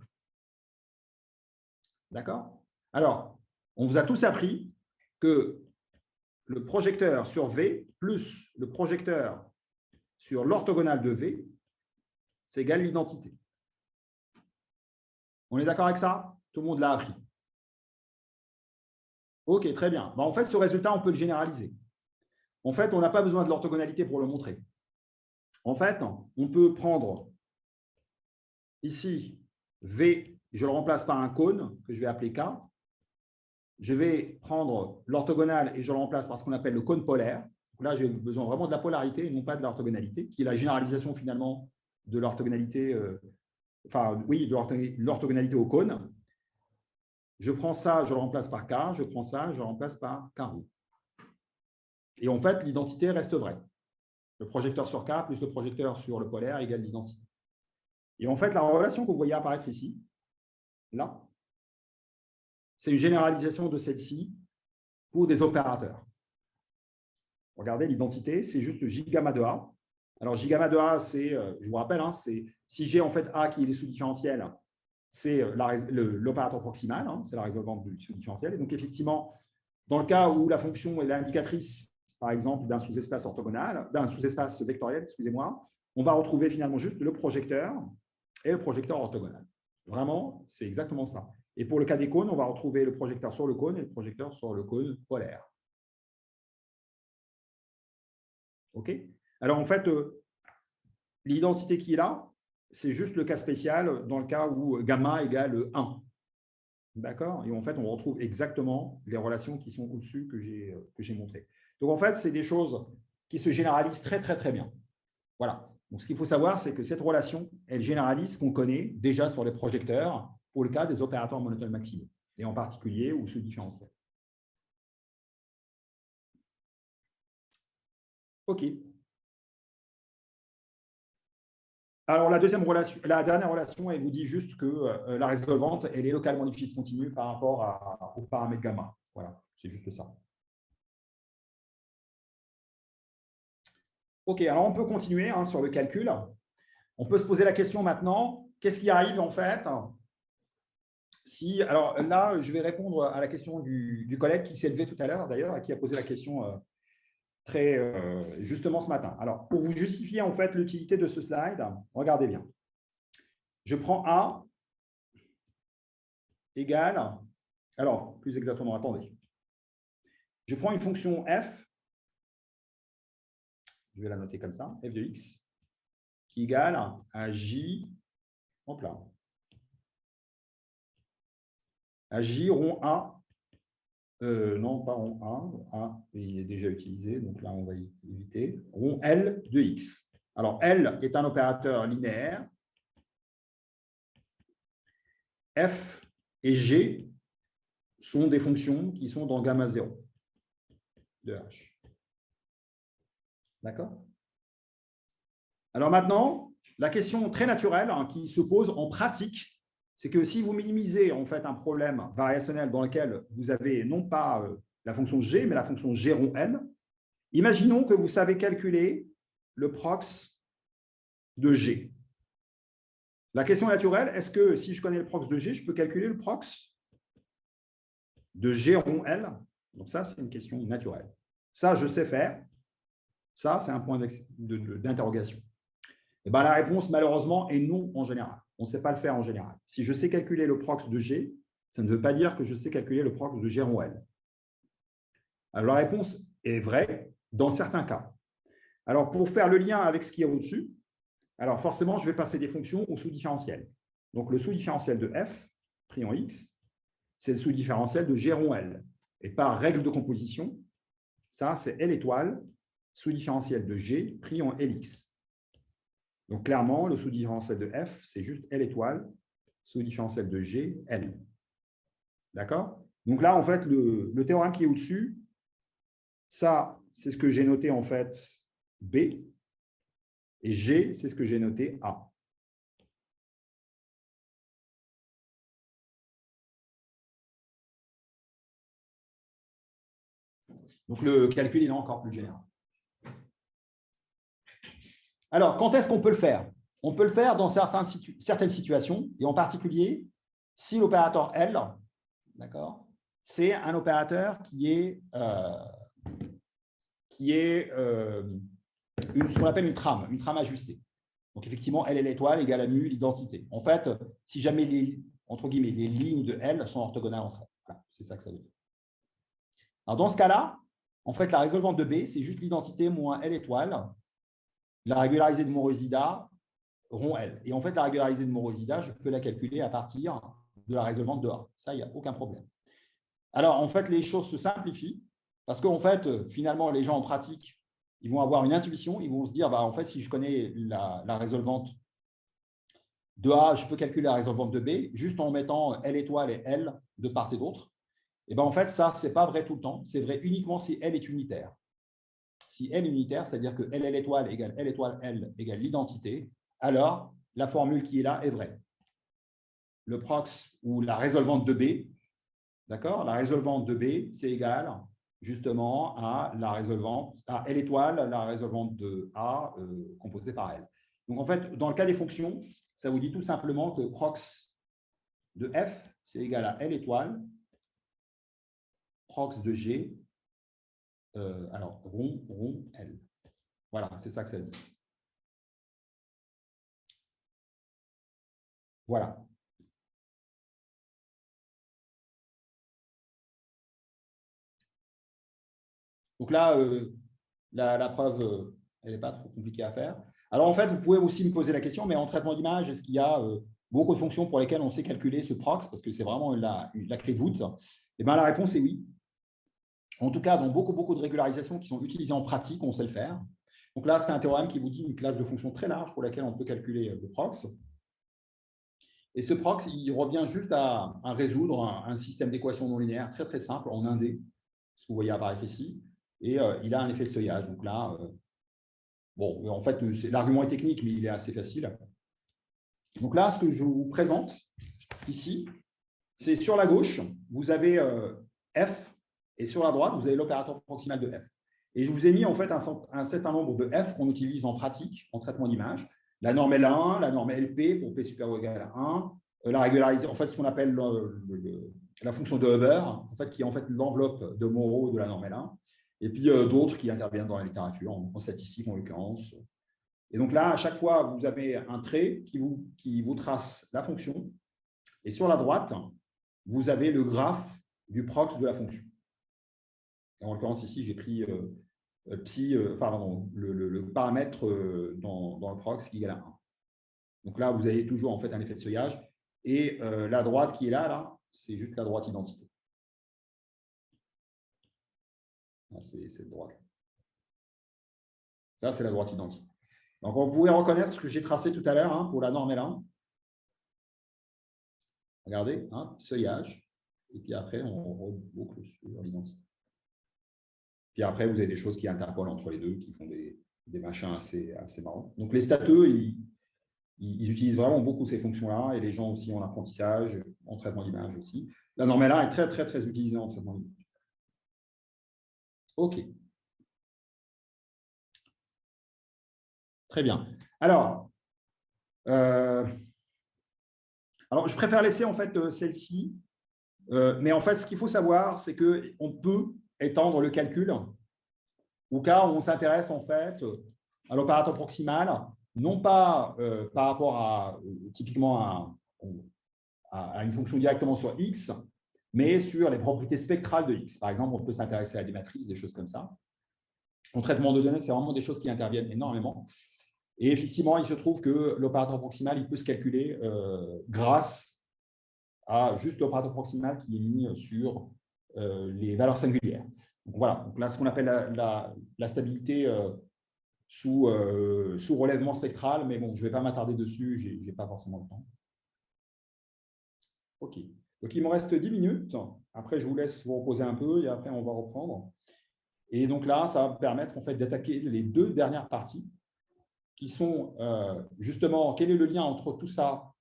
D'accord? Alors, on vous a tous appris que le projecteur sur V plus le projecteur sur l'orthogonale de V, c'est égal l'identité. On est d'accord avec ça? Tout le monde l'a appris. OK, très bien. En fait, ce résultat, on peut le généraliser. En fait, on n'a pas besoin de l'orthogonalité pour le montrer. En fait, on peut prendre ici V, je le remplace par un cône que je vais appeler K. Je vais prendre l'orthogonale et je le remplace par ce qu'on appelle le cône polaire. Donc là, j'ai besoin vraiment de la polarité et non pas de l'orthogonalité, qui est la généralisation finalement de l'orthogonalité, enfin oui, de l'orthogonalité au cône. Je prends ça, je le remplace par K, je prends ça, je le remplace par K roux. Et en fait, l'identité reste vraie. Le projecteur sur K plus le projecteur sur le polaire égale l'identité. Et en fait, la relation que vous voyez apparaître ici, là, c'est une généralisation de celle-ci pour des opérateurs. Regardez, l'identité, c'est juste J gamma de A. Alors, J gamma de A, c'est, je vous rappelle, hein, c'est si j'ai en fait A qui est les sous-différentiels, c'est l'opérateur proximal, hein, c'est la résolvante du sous-différentiel. Et donc, effectivement, dans le cas où la fonction est l'indicatrice, par exemple, d'un sous-espace orthogonal, d'un sous-espace vectoriel, excusez-moi, on va retrouver finalement juste le projecteur et le projecteur orthogonal. Vraiment, c'est exactement ça. Et pour le cas des cônes, on va retrouver le projecteur sur le cône et le projecteur sur le cône polaire. OK? Alors, en fait, l'identité qui est là, c'est juste le cas spécial dans le cas où gamma égale 1. D'accord? Et en fait, on retrouve exactement les relations qui sont au-dessus que j'ai montrées. Donc, en fait, c'est des choses qui se généralisent très, très, très bien. Voilà. Donc, ce qu'il faut savoir, c'est que cette relation, elle généralise ce qu'on connaît déjà sur les projecteurs pour le cas des opérateurs monotones maximaux, et en particulier ou sous-différentiels. OK. Alors, la dernière relation, elle vous dit juste que la résolvante, elle est localement difficile continue par rapport au paramètre gamma. Voilà, c'est juste ça. OK, alors on peut continuer sur le calcul. On peut se poser la question maintenant, qu'est-ce qui arrive en fait si, alors là, je vais répondre à la question du collègue qui s'est levé tout à l'heure d'ailleurs et qui a posé la question justement ce matin. Alors, pour vous justifier en fait l'utilité de ce slide, regardez bien. Je prends A égale, alors plus exactement, attendez. Je prends une fonction f, je vais la noter comme ça, f de x, qui égale à j, hop là, à j rond A, non pas rond A il est déjà utilisé, donc là on va éviter, rond L de x. Alors L est un opérateur linéaire, f et g sont des fonctions qui sont dans gamma 0 de h. D'accord? Alors maintenant, la question très naturelle qui se pose en pratique, c'est que si vous minimisez en fait un problème variationnel dans lequel vous avez non pas la fonction g, mais la fonction g rond n, imaginons que vous savez calculer le prox de g. La question naturelle, est-ce que si je connais le prox de g, je peux calculer le prox de g rond L? Donc ça, c'est une question naturelle. Ça, je sais faire. Ça, c'est un point d'interrogation. Et bien, la réponse, malheureusement, est non en général. On ne sait pas le faire en général. Si je sais calculer le prox de G, ça ne veut pas dire que je sais calculer le prox de G rond L. Alors, la réponse est vraie dans certains cas. Alors, pour faire le lien avec ce qui est au-dessus, alors forcément, je vais passer des fonctions au sous-différentiel. Donc, le sous-différentiel de f, pris en x, c'est le sous-différentiel de G rond L. Et par règle de composition, ça, c'est L étoile, sous-différentiel de G, pris en Lx. Donc, clairement, le sous-différentiel de f, c'est juste L étoile, sous-différentiel de G, L. D'accord? Donc là, en fait, le théorème qui est au-dessus, ça, c'est ce que j'ai noté en fait B, et G, c'est ce que j'ai noté A. Donc, le calcul est encore plus général. Alors, quand est-ce qu'on peut le faire? On peut le faire dans certaines situations, et en particulier, si l'opérateur L, d'accord, c'est un opérateur qui est ce qu'on appelle une trame ajustée. Donc, effectivement, L et l'étoile égale à mu l'identité. En fait, si jamais entre guillemets, les lignes de L sont orthogonales entre elles. Voilà, c'est ça que ça veut dire. Alors, dans ce cas-là, en fait, la résolvante de B, c'est juste l'identité moins L étoile, la régularisée de Morosida rond L. Et en fait, la régularisée de Morosida, je peux la calculer à partir de la résolvante de A. Ça, il n'y a aucun problème. Alors, en fait, les choses se simplifient parce qu'en fait, finalement, les gens en pratique, ils vont avoir une intuition, ils vont se dire, bah, en fait, si je connais la résolvante de A, je peux calculer la résolvante de B, juste en mettant L étoile et L de part et d'autre. Et ben, en fait, ça, ce n'est pas vrai tout le temps. C'est vrai uniquement si L est unitaire. Si L est unitaire, c'est-à-dire que L étoile égale L étoile L égale l'identité, alors la formule qui est là est vraie. Le prox ou la résolvante de B, d'accord? La résolvante de B, c'est égal justement à la résolvante, à L étoile, la résolvante de A composée par L. Donc, en fait, dans le cas des fonctions, ça vous dit tout simplement que prox de F, c'est égal à L étoile, prox de G, alors rond L. Voilà, c'est ça que ça dit. Voilà. Donc là, la preuve, elle n'est pas trop compliquée à faire. Alors, en fait, vous pouvez aussi me poser la question, mais en traitement d'image, est-ce qu'il y a beaucoup de fonctions pour lesquelles on sait calculer ce prox, parce que c'est vraiment la clé de voûte? Eh bien, la réponse est oui. En tout cas, dans beaucoup de régularisations qui sont utilisées en pratique, on sait le faire. Donc là, c'est un théorème qui vous dit une classe de fonctions très large pour laquelle on peut calculer le prox. Et ce prox, il revient juste à résoudre un système d'équations non linéaires très, très simple en 1D, ce que vous voyez apparaître ici. Et il a un effet de seuillage. Donc là, bon, en fait, l'argument est technique, mais il est assez facile. Donc là, ce que je vous présente ici, c'est sur la gauche, vous avez f, et sur la droite, vous avez l'opérateur proximal de f. Et je vous ai mis en fait un certain nombre de f qu'on utilise en pratique, en traitement d'image. La norme L1, la norme LP pour P supérieur ou égal à 1, la régularisation, en fait, ce qu'on appelle la fonction de Huber, en fait, qui est en fait l'enveloppe de Moreau de la norme L1, et puis d'autres qui interviennent dans la littérature, en statistique en l'occurrence. Et donc là, à chaque fois, vous avez un trait qui vous trace la fonction, et sur la droite, vous avez le graphe du prox de la fonction. En l'occurrence, ici, j'ai pris le paramètre dans le prox qui est égal à 1. Donc là, vous avez toujours en fait un effet de seuillage. Et la droite qui est là c'est juste la droite identité. C'est cette droite. Ça, c'est la droite identité. Donc, vous pouvez reconnaître ce que j'ai tracé tout à l'heure pour la norme L1. Regardez, seuillage. Et puis après, on reboucle sur l'identité. Puis après, vous avez des choses qui interpolent entre les deux, qui font des machins assez marrants. Donc, les stateux, ils utilisent vraiment beaucoup ces fonctions-là, et les gens aussi en apprentissage, en traitement d'image aussi. La norme L1 est très, très, très utilisée en traitement d'image. OK. Très bien. Alors, je préfère laisser en fait celle-ci, mais en fait, ce qu'il faut savoir, c'est qu'on peut étendre le calcul au cas où on s'intéresse en fait à l'opérateur proximal, non pas par rapport typiquement à une fonction directement sur X, mais sur les propriétés spectrales de X. Par exemple, on peut s'intéresser à des matrices, des choses comme ça. En traitement de données, c'est vraiment des choses qui interviennent énormément. Et effectivement, il se trouve que l'opérateur proximal, il peut se calculer grâce à juste l'opérateur proximal qui est mis sur les valeurs singulières. Donc voilà, donc là, ce qu'on appelle la stabilité sous relèvement spectral, mais bon, je ne vais pas m'attarder dessus, je n'ai pas forcément le temps. OK. Donc, il me reste 10 minutes. Après, je vous laisse vous reposer un peu et après, on va reprendre. Et donc là, ça va me permettre en fait d'attaquer les deux dernières parties qui sont justement quel est le lien entre tout ça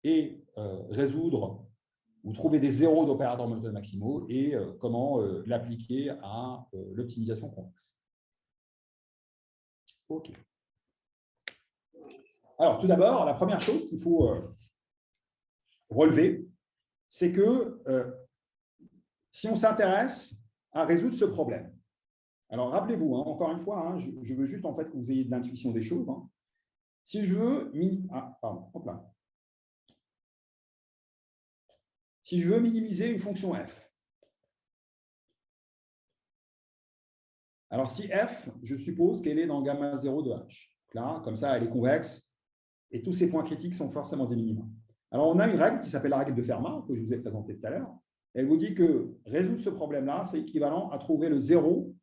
et résoudre ou trouver des zéros d'opérateurs monotone maximaux et comment l'appliquer à l'optimisation convexe. OK. Alors, tout d'abord, la première chose qu'il faut relever, c'est que si on s'intéresse à résoudre ce problème, alors rappelez-vous, encore une fois, je veux juste en fait que vous ayez de l'intuition des choses. Si je veux si je veux minimiser une fonction f, alors si f, je suppose qu'elle est dans gamma 0 de h. Là, comme ça, elle est convexe et tous ces points critiques sont forcément des minima. Alors, on a une règle qui s'appelle la règle de Fermat, que je vous ai présentée tout à l'heure. Elle vous dit que résoudre ce problème-là, c'est équivalent à trouver le zéro,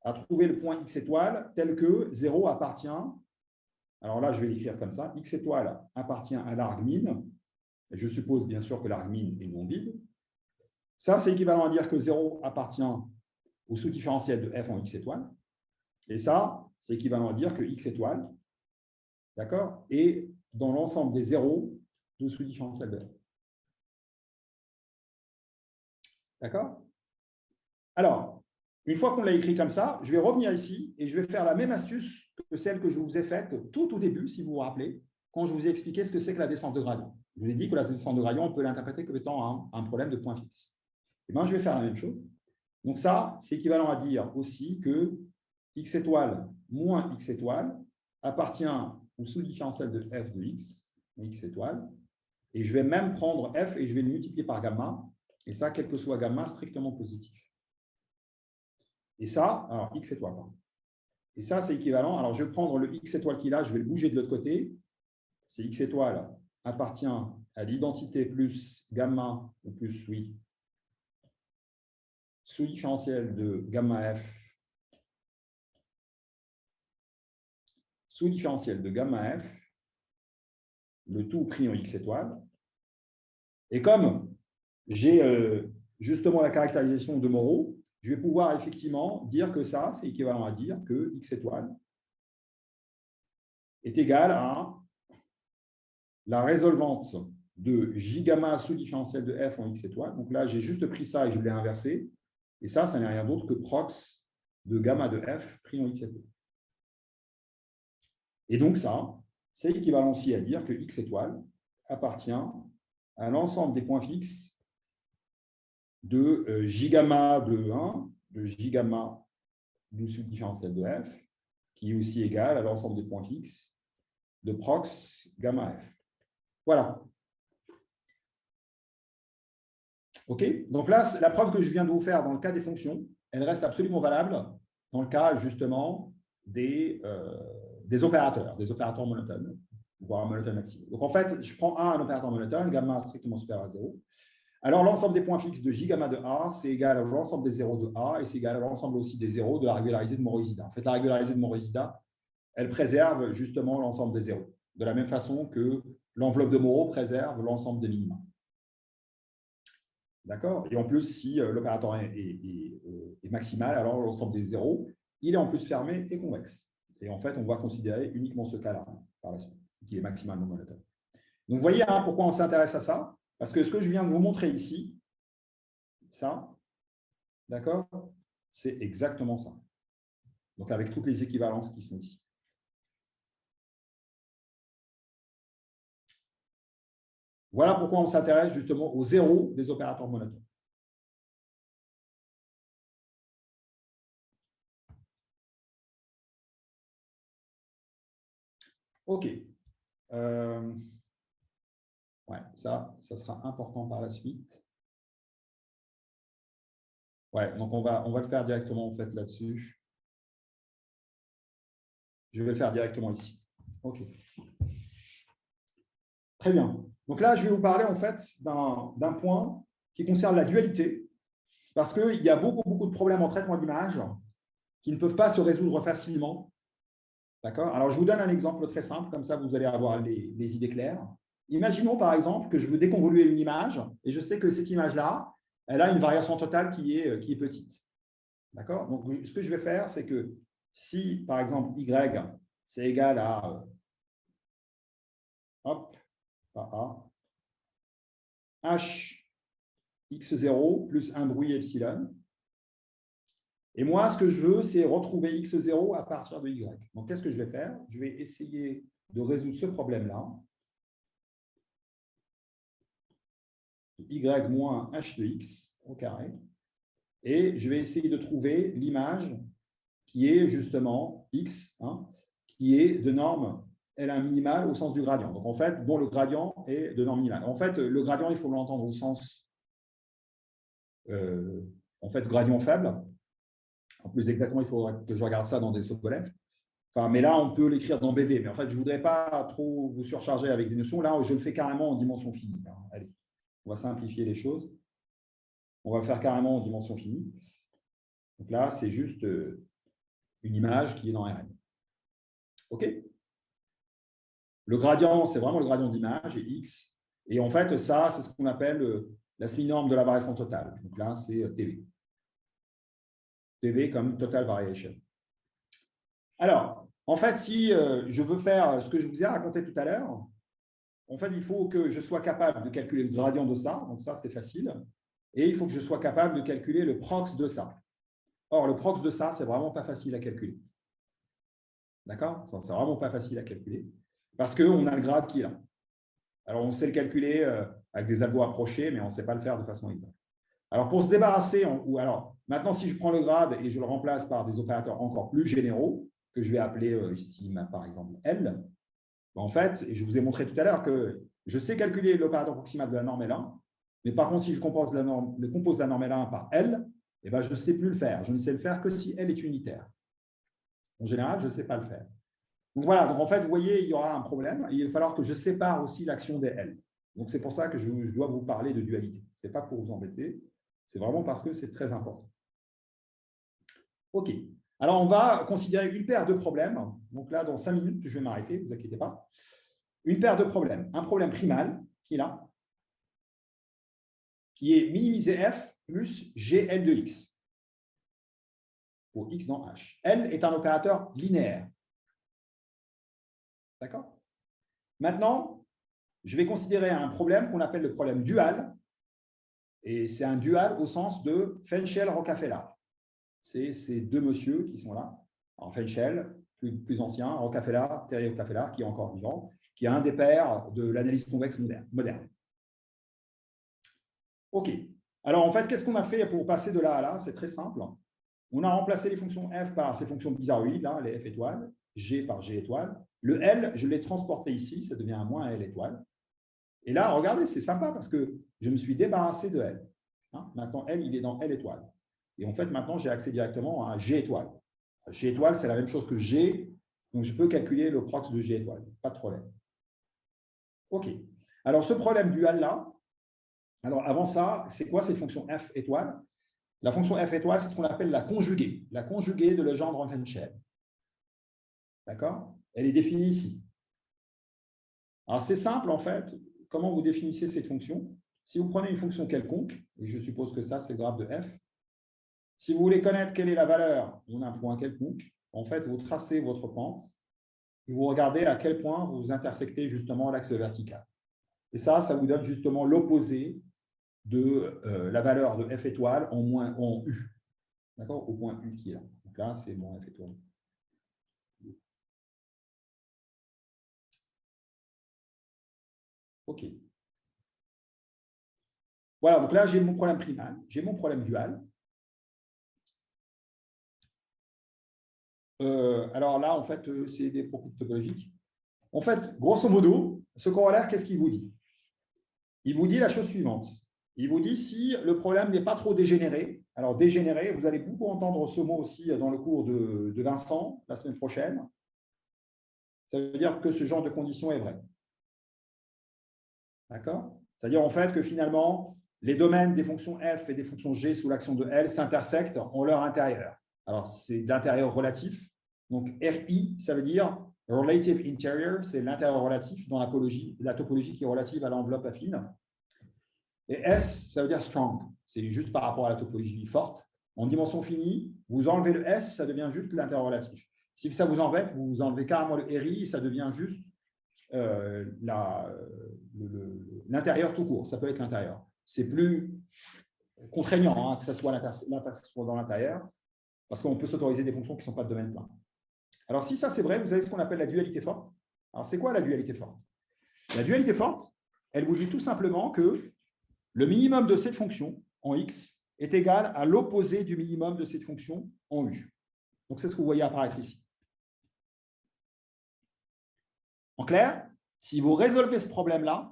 à trouver le point x étoile tel que 0 appartient, alors là, je vais l'écrire comme ça, x étoile appartient à l'argmin, et je suppose bien sûr que l'argmin est non vide. Ça, c'est équivalent à dire que 0 appartient au sous-différentiel de f en x étoile. Et ça, c'est équivalent à dire que x étoile, d'accord, est dans l'ensemble des zéros de sous-différentiel de f. D'accord? Alors, une fois qu'on l'a écrit comme ça, je vais revenir ici et je vais faire la même astuce que celle que je vous ai faite tout au début, si vous vous rappelez, quand je vous ai expliqué ce que c'est que la descente de gradient. Je vous ai dit que la descente de gradient, on peut l'interpréter comme étant un problème de point fixe. Et bien, je vais faire la même chose. Donc ça, c'est équivalent à dire aussi que x étoile moins x étoile appartient au sous-différentiel de f de x étoile. Et je vais même prendre f et je vais le multiplier par gamma. Et ça, quel que soit gamma, strictement positif. Et ça, alors x étoile, pardon. Et ça, c'est équivalent. Alors, je vais prendre le x étoile qu'il a, je vais le bouger de l'autre côté. C'est x étoile appartient à l'identité plus gamma, ou plus, oui, sous-différentiel de gamma f, sous-différentiel de gamma f, le tout pris en x étoile. Et comme j'ai justement la caractérisation de Moreau, je vais pouvoir effectivement dire que ça, c'est équivalent à dire que x étoile est égale à la résolvante de J gamma sous différentiel de f en x étoile. Donc là, j'ai juste pris ça et je l'ai inversé. Et ça n'est rien d'autre que prox de gamma de f pris en x étoile. Et donc ça, c'est équivalent aussi à dire que x étoile appartient à l'ensemble des points fixes de J gamma de 1, de J gamma du sous-différentiel de f, qui est aussi égal à l'ensemble des points fixes de prox gamma f. Voilà. OK? Donc là, la preuve que je viens de vous faire dans le cas des fonctions, elle reste absolument valable dans le cas justement des opérateurs monotones, voire monotones maximaux. Donc en fait, je prends un opérateur monotone, gamma strictement supérieur à 0. Alors l'ensemble des points fixes de J gamma de A, c'est égal à l'ensemble des zéros de A et c'est égal à l'ensemble aussi des zéros de la régularisée de Morishita. En fait, la régularisée de Morishita, elle préserve justement l'ensemble des zéros, de la même façon que l'enveloppe de Moreau préserve l'ensemble des minima. D'accord? Et en plus, si l'opérateur est maximal, alors l'ensemble des zéros, il est en plus fermé et convexe. Et en fait, on va considérer uniquement ce cas-là par la suite, qui est maximalement monotone. Donc, vous voyez pourquoi on s'intéresse à ça? Parce que ce que je viens de vous montrer ici, ça, d'accord, c'est exactement ça. Donc, avec toutes les équivalences qui sont ici. Voilà pourquoi on s'intéresse justement aux zéros des opérateurs monotones. OK. Ouais, ça sera important par la suite. Ouais, donc on va le faire directement en fait là-dessus. Je vais le faire directement ici. OK. Très bien. Donc là, je vais vous parler en fait d'un point qui concerne la dualité, parce qu'il y a beaucoup de problèmes en traitement d'image qui ne peuvent pas se résoudre facilement. D'accord? Alors, je vous donne un exemple très simple, comme ça vous allez avoir les idées claires. Imaginons par exemple que je veux déconvoluer une image et je sais que cette image-là, elle a une variation totale qui est petite. D'accord? Donc, ce que je vais faire, c'est que si, par exemple, y, c'est égal à hop, pas A, h x0 plus 1 bruit epsilon. Et moi, ce que je veux, c'est retrouver x0 à partir de y. Donc, qu'est-ce que je vais faire? Je vais essayer de résoudre ce problème-là. Y moins h de x au carré. Et je vais essayer de trouver l'image qui est justement x, qui est de norme L1 minimale au sens du gradient. Donc, en fait, bon, le gradient est de norme minimale. En fait, le gradient, il faut l'entendre au sens en fait, gradient faible. En plus exactement, il faudra que je regarde ça dans des Sobolev. Enfin, mais là, on peut l'écrire dans BV. Mais en fait, je ne voudrais pas trop vous surcharger avec des notions. Là, je le fais carrément en dimension finie. Allez, on va simplifier les choses. On va le faire carrément en dimension finie. Donc là, c'est juste une image qui est dans Rn. OK? Le gradient, c'est vraiment le gradient d'image, et x. Et en fait, ça, c'est ce qu'on appelle la semi-norme de la variation totale. Donc là, c'est TV. TV comme total variation. Alors, en fait, si je veux faire ce que je vous ai raconté tout à l'heure, en fait, il faut que je sois capable de calculer le gradient de ça. Donc ça, c'est facile. Et il faut que je sois capable de calculer le prox de ça. Or, le prox de ça, c'est vraiment pas facile à calculer. D'accord? C'est vraiment pas facile à calculer parce qu'on a le grade qui est là. Alors, on sait le calculer avec des algos approchés, mais on ne sait pas le faire de façon exacte. Alors, pour se débarrasser, maintenant, si je prends le grade et je le remplace par des opérateurs encore plus généraux, que je vais appeler ici, par exemple, L, en fait, et je vous ai montré tout à l'heure que je sais calculer l'opérateur proximal de la norme L1, mais par contre, si je compose la norme L1 par L, eh ben, je ne sais plus le faire. Je ne sais le faire que si L est unitaire. En général, je ne sais pas le faire. Donc voilà, donc en fait, vous voyez, il y aura un problème. Il va falloir que je sépare aussi l'action des L. Donc c'est pour ça que je dois vous parler de dualité. Ce n'est pas pour vous embêter, c'est vraiment parce que c'est très important. OK. Alors, on va considérer une paire de problèmes. Donc là, dans 5 minutes, je vais m'arrêter, ne vous inquiétez pas. Une paire de problèmes. Un problème primal, qui est là, qui est minimiser f plus gl de x, pour x dans h. L est un opérateur linéaire. D'accord? Maintenant, je vais considérer un problème qu'on appelle le problème dual. Et c'est un dual au sens de Fenchel-Rockefeller. C'est ces deux messieurs qui sont là. Alors, Fenchel, plus ancien, Rockefeller, Terry Rockefeller, qui est encore vivant, qui est un des pères de l'analyse convexe moderne. OK. Alors, en fait, qu'est-ce qu'on a fait pour passer de là à là? C'est très simple. On a remplacé les fonctions f par ces fonctions bizarroïdes, là, les f étoiles, g par g étoile. Le L, je l'ai transporté ici, ça devient un moins L étoile. Et là, regardez, c'est sympa parce que je me suis débarrassé de L. Maintenant, L, il est dans L étoile. Et en fait, maintenant, j'ai accès directement à G étoile. G étoile, c'est la même chose que G, donc je peux calculer le prox de G étoile. Pas de problème. OK. Alors, ce problème dual-là, alors avant ça, c'est quoi cette fonction f étoile? La fonction f étoile, c'est ce qu'on appelle la conjuguée de Legendre-Fenchel. D'accord? Elle est définie ici. Alors, c'est simple, en fait. Comment vous définissez cette fonction? Si vous prenez une fonction quelconque, et je suppose que ça, c'est le graphe de f, si vous voulez connaître quelle est la valeur d'un point quelconque, en fait, vous tracez votre pente et vous regardez à quel point vous intersectez justement l'axe vertical. Et ça vous donne justement l'opposé de la valeur de f étoile en U. D'accord? Au point U qui est là. Donc là, c'est mon f étoile. OK. Voilà, donc là, j'ai mon problème primal, j'ai mon problème dual. Alors là, en fait, c'est des propos topologiques. En fait, grosso modo, ce corollaire, qu'est-ce qu'il vous dit? Il vous dit la chose suivante. Il vous dit si le problème n'est pas trop dégénéré. Alors, dégénéré, vous allez beaucoup entendre ce mot aussi dans le cours de Vincent la semaine prochaine. Ça veut dire que ce genre de condition est vrai. D'accord? C'est-à-dire en fait que finalement, les domaines des fonctions f et des fonctions g sous l'action de L s'intersectent en leur intérieur. Alors, c'est d'intérieur relatif. Donc, RI, ça veut dire Relative Interior, c'est l'intérieur relatif dans la topologie qui est relative à l'enveloppe affine. Et S, ça veut dire strong. C'est juste par rapport à la topologie forte. En dimension finie, vous enlevez le S, ça devient juste l'intérieur relatif. Si ça vous embête, vous enlevez carrément le RI, ça devient juste l'intérieur tout court. Ça peut être l'intérieur. C'est plus contraignant que ça soit l'intersection dans l'intérieur, parce qu'on peut s'autoriser des fonctions qui ne sont pas de domaine plein. Alors, si ça c'est vrai, vous avez ce qu'on appelle la dualité forte. Alors, c'est quoi la dualité forte? La dualité forte, elle vous dit tout simplement que le minimum de cette fonction en x est égal à l'opposé du minimum de cette fonction en u. Donc, c'est ce que vous voyez apparaître ici. En clair, si vous résolvez ce problème-là,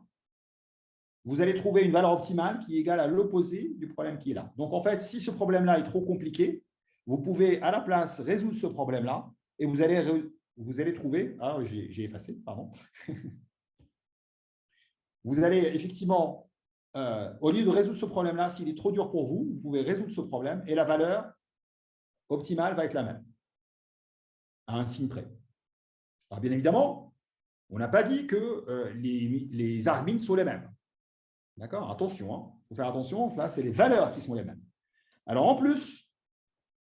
vous allez trouver une valeur optimale qui est égale à l'opposé du problème qui est là. Donc, en fait, si ce problème-là est trop compliqué, vous pouvez à la place résoudre ce problème-là et vous allez trouver… Ah, j'ai effacé, pardon. Vous allez effectivement, au lieu de résoudre ce problème-là, s'il est trop dur pour vous, vous pouvez résoudre ce problème et la valeur optimale va être la même, à un signe près. Alors, bien évidemment, on n'a pas dit que les argmines sont les mêmes. D'accord? Attention, il faut faire attention, là, c'est les valeurs qui sont les mêmes. Alors, en plus,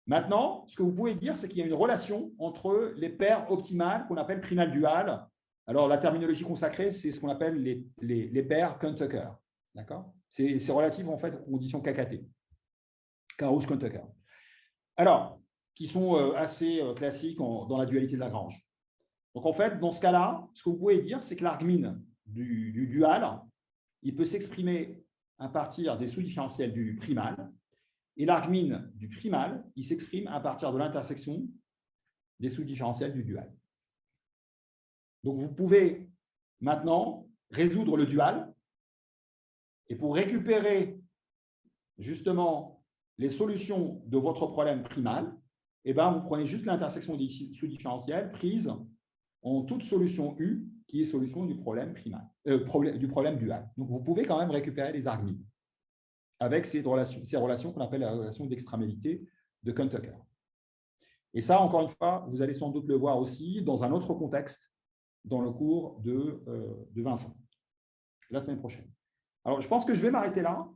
maintenant, ce que vous pouvez dire, c'est qu'il y a une relation entre les paires optimales qu'on appelle primales duales. Alors, la terminologie consacrée, c'est ce qu'on appelle les paires Kuhn-Tucker. D'accord? C'est relatif, en fait, aux conditions KKT. K-Rouge-Kuhn-Tucker. Alors, qui sont assez classiques dans la dualité de Lagrange. Donc, en fait, dans ce cas-là, ce que vous pouvez dire, c'est que l'argmine du dual, il peut s'exprimer à partir des sous-différentiels du primal. Et l'argmine du primal, il s'exprime à partir de l'intersection des sous-différentiels du dual. Donc, vous pouvez maintenant résoudre le dual. Et pour récupérer justement les solutions de votre problème primal, eh bien, vous prenez juste l'intersection des sous-différentiels prise en toute solution U, qui est solution du problème primal, du problème dual. Donc, vous pouvez quand même récupérer les argmines avec ces relations qu'on appelle la relation d'extramélité de Kuhn-Tucker. Et ça, encore une fois, vous allez sans doute le voir aussi dans un autre contexte dans le cours de Vincent, la semaine prochaine. Alors, je pense que je vais m'arrêter là.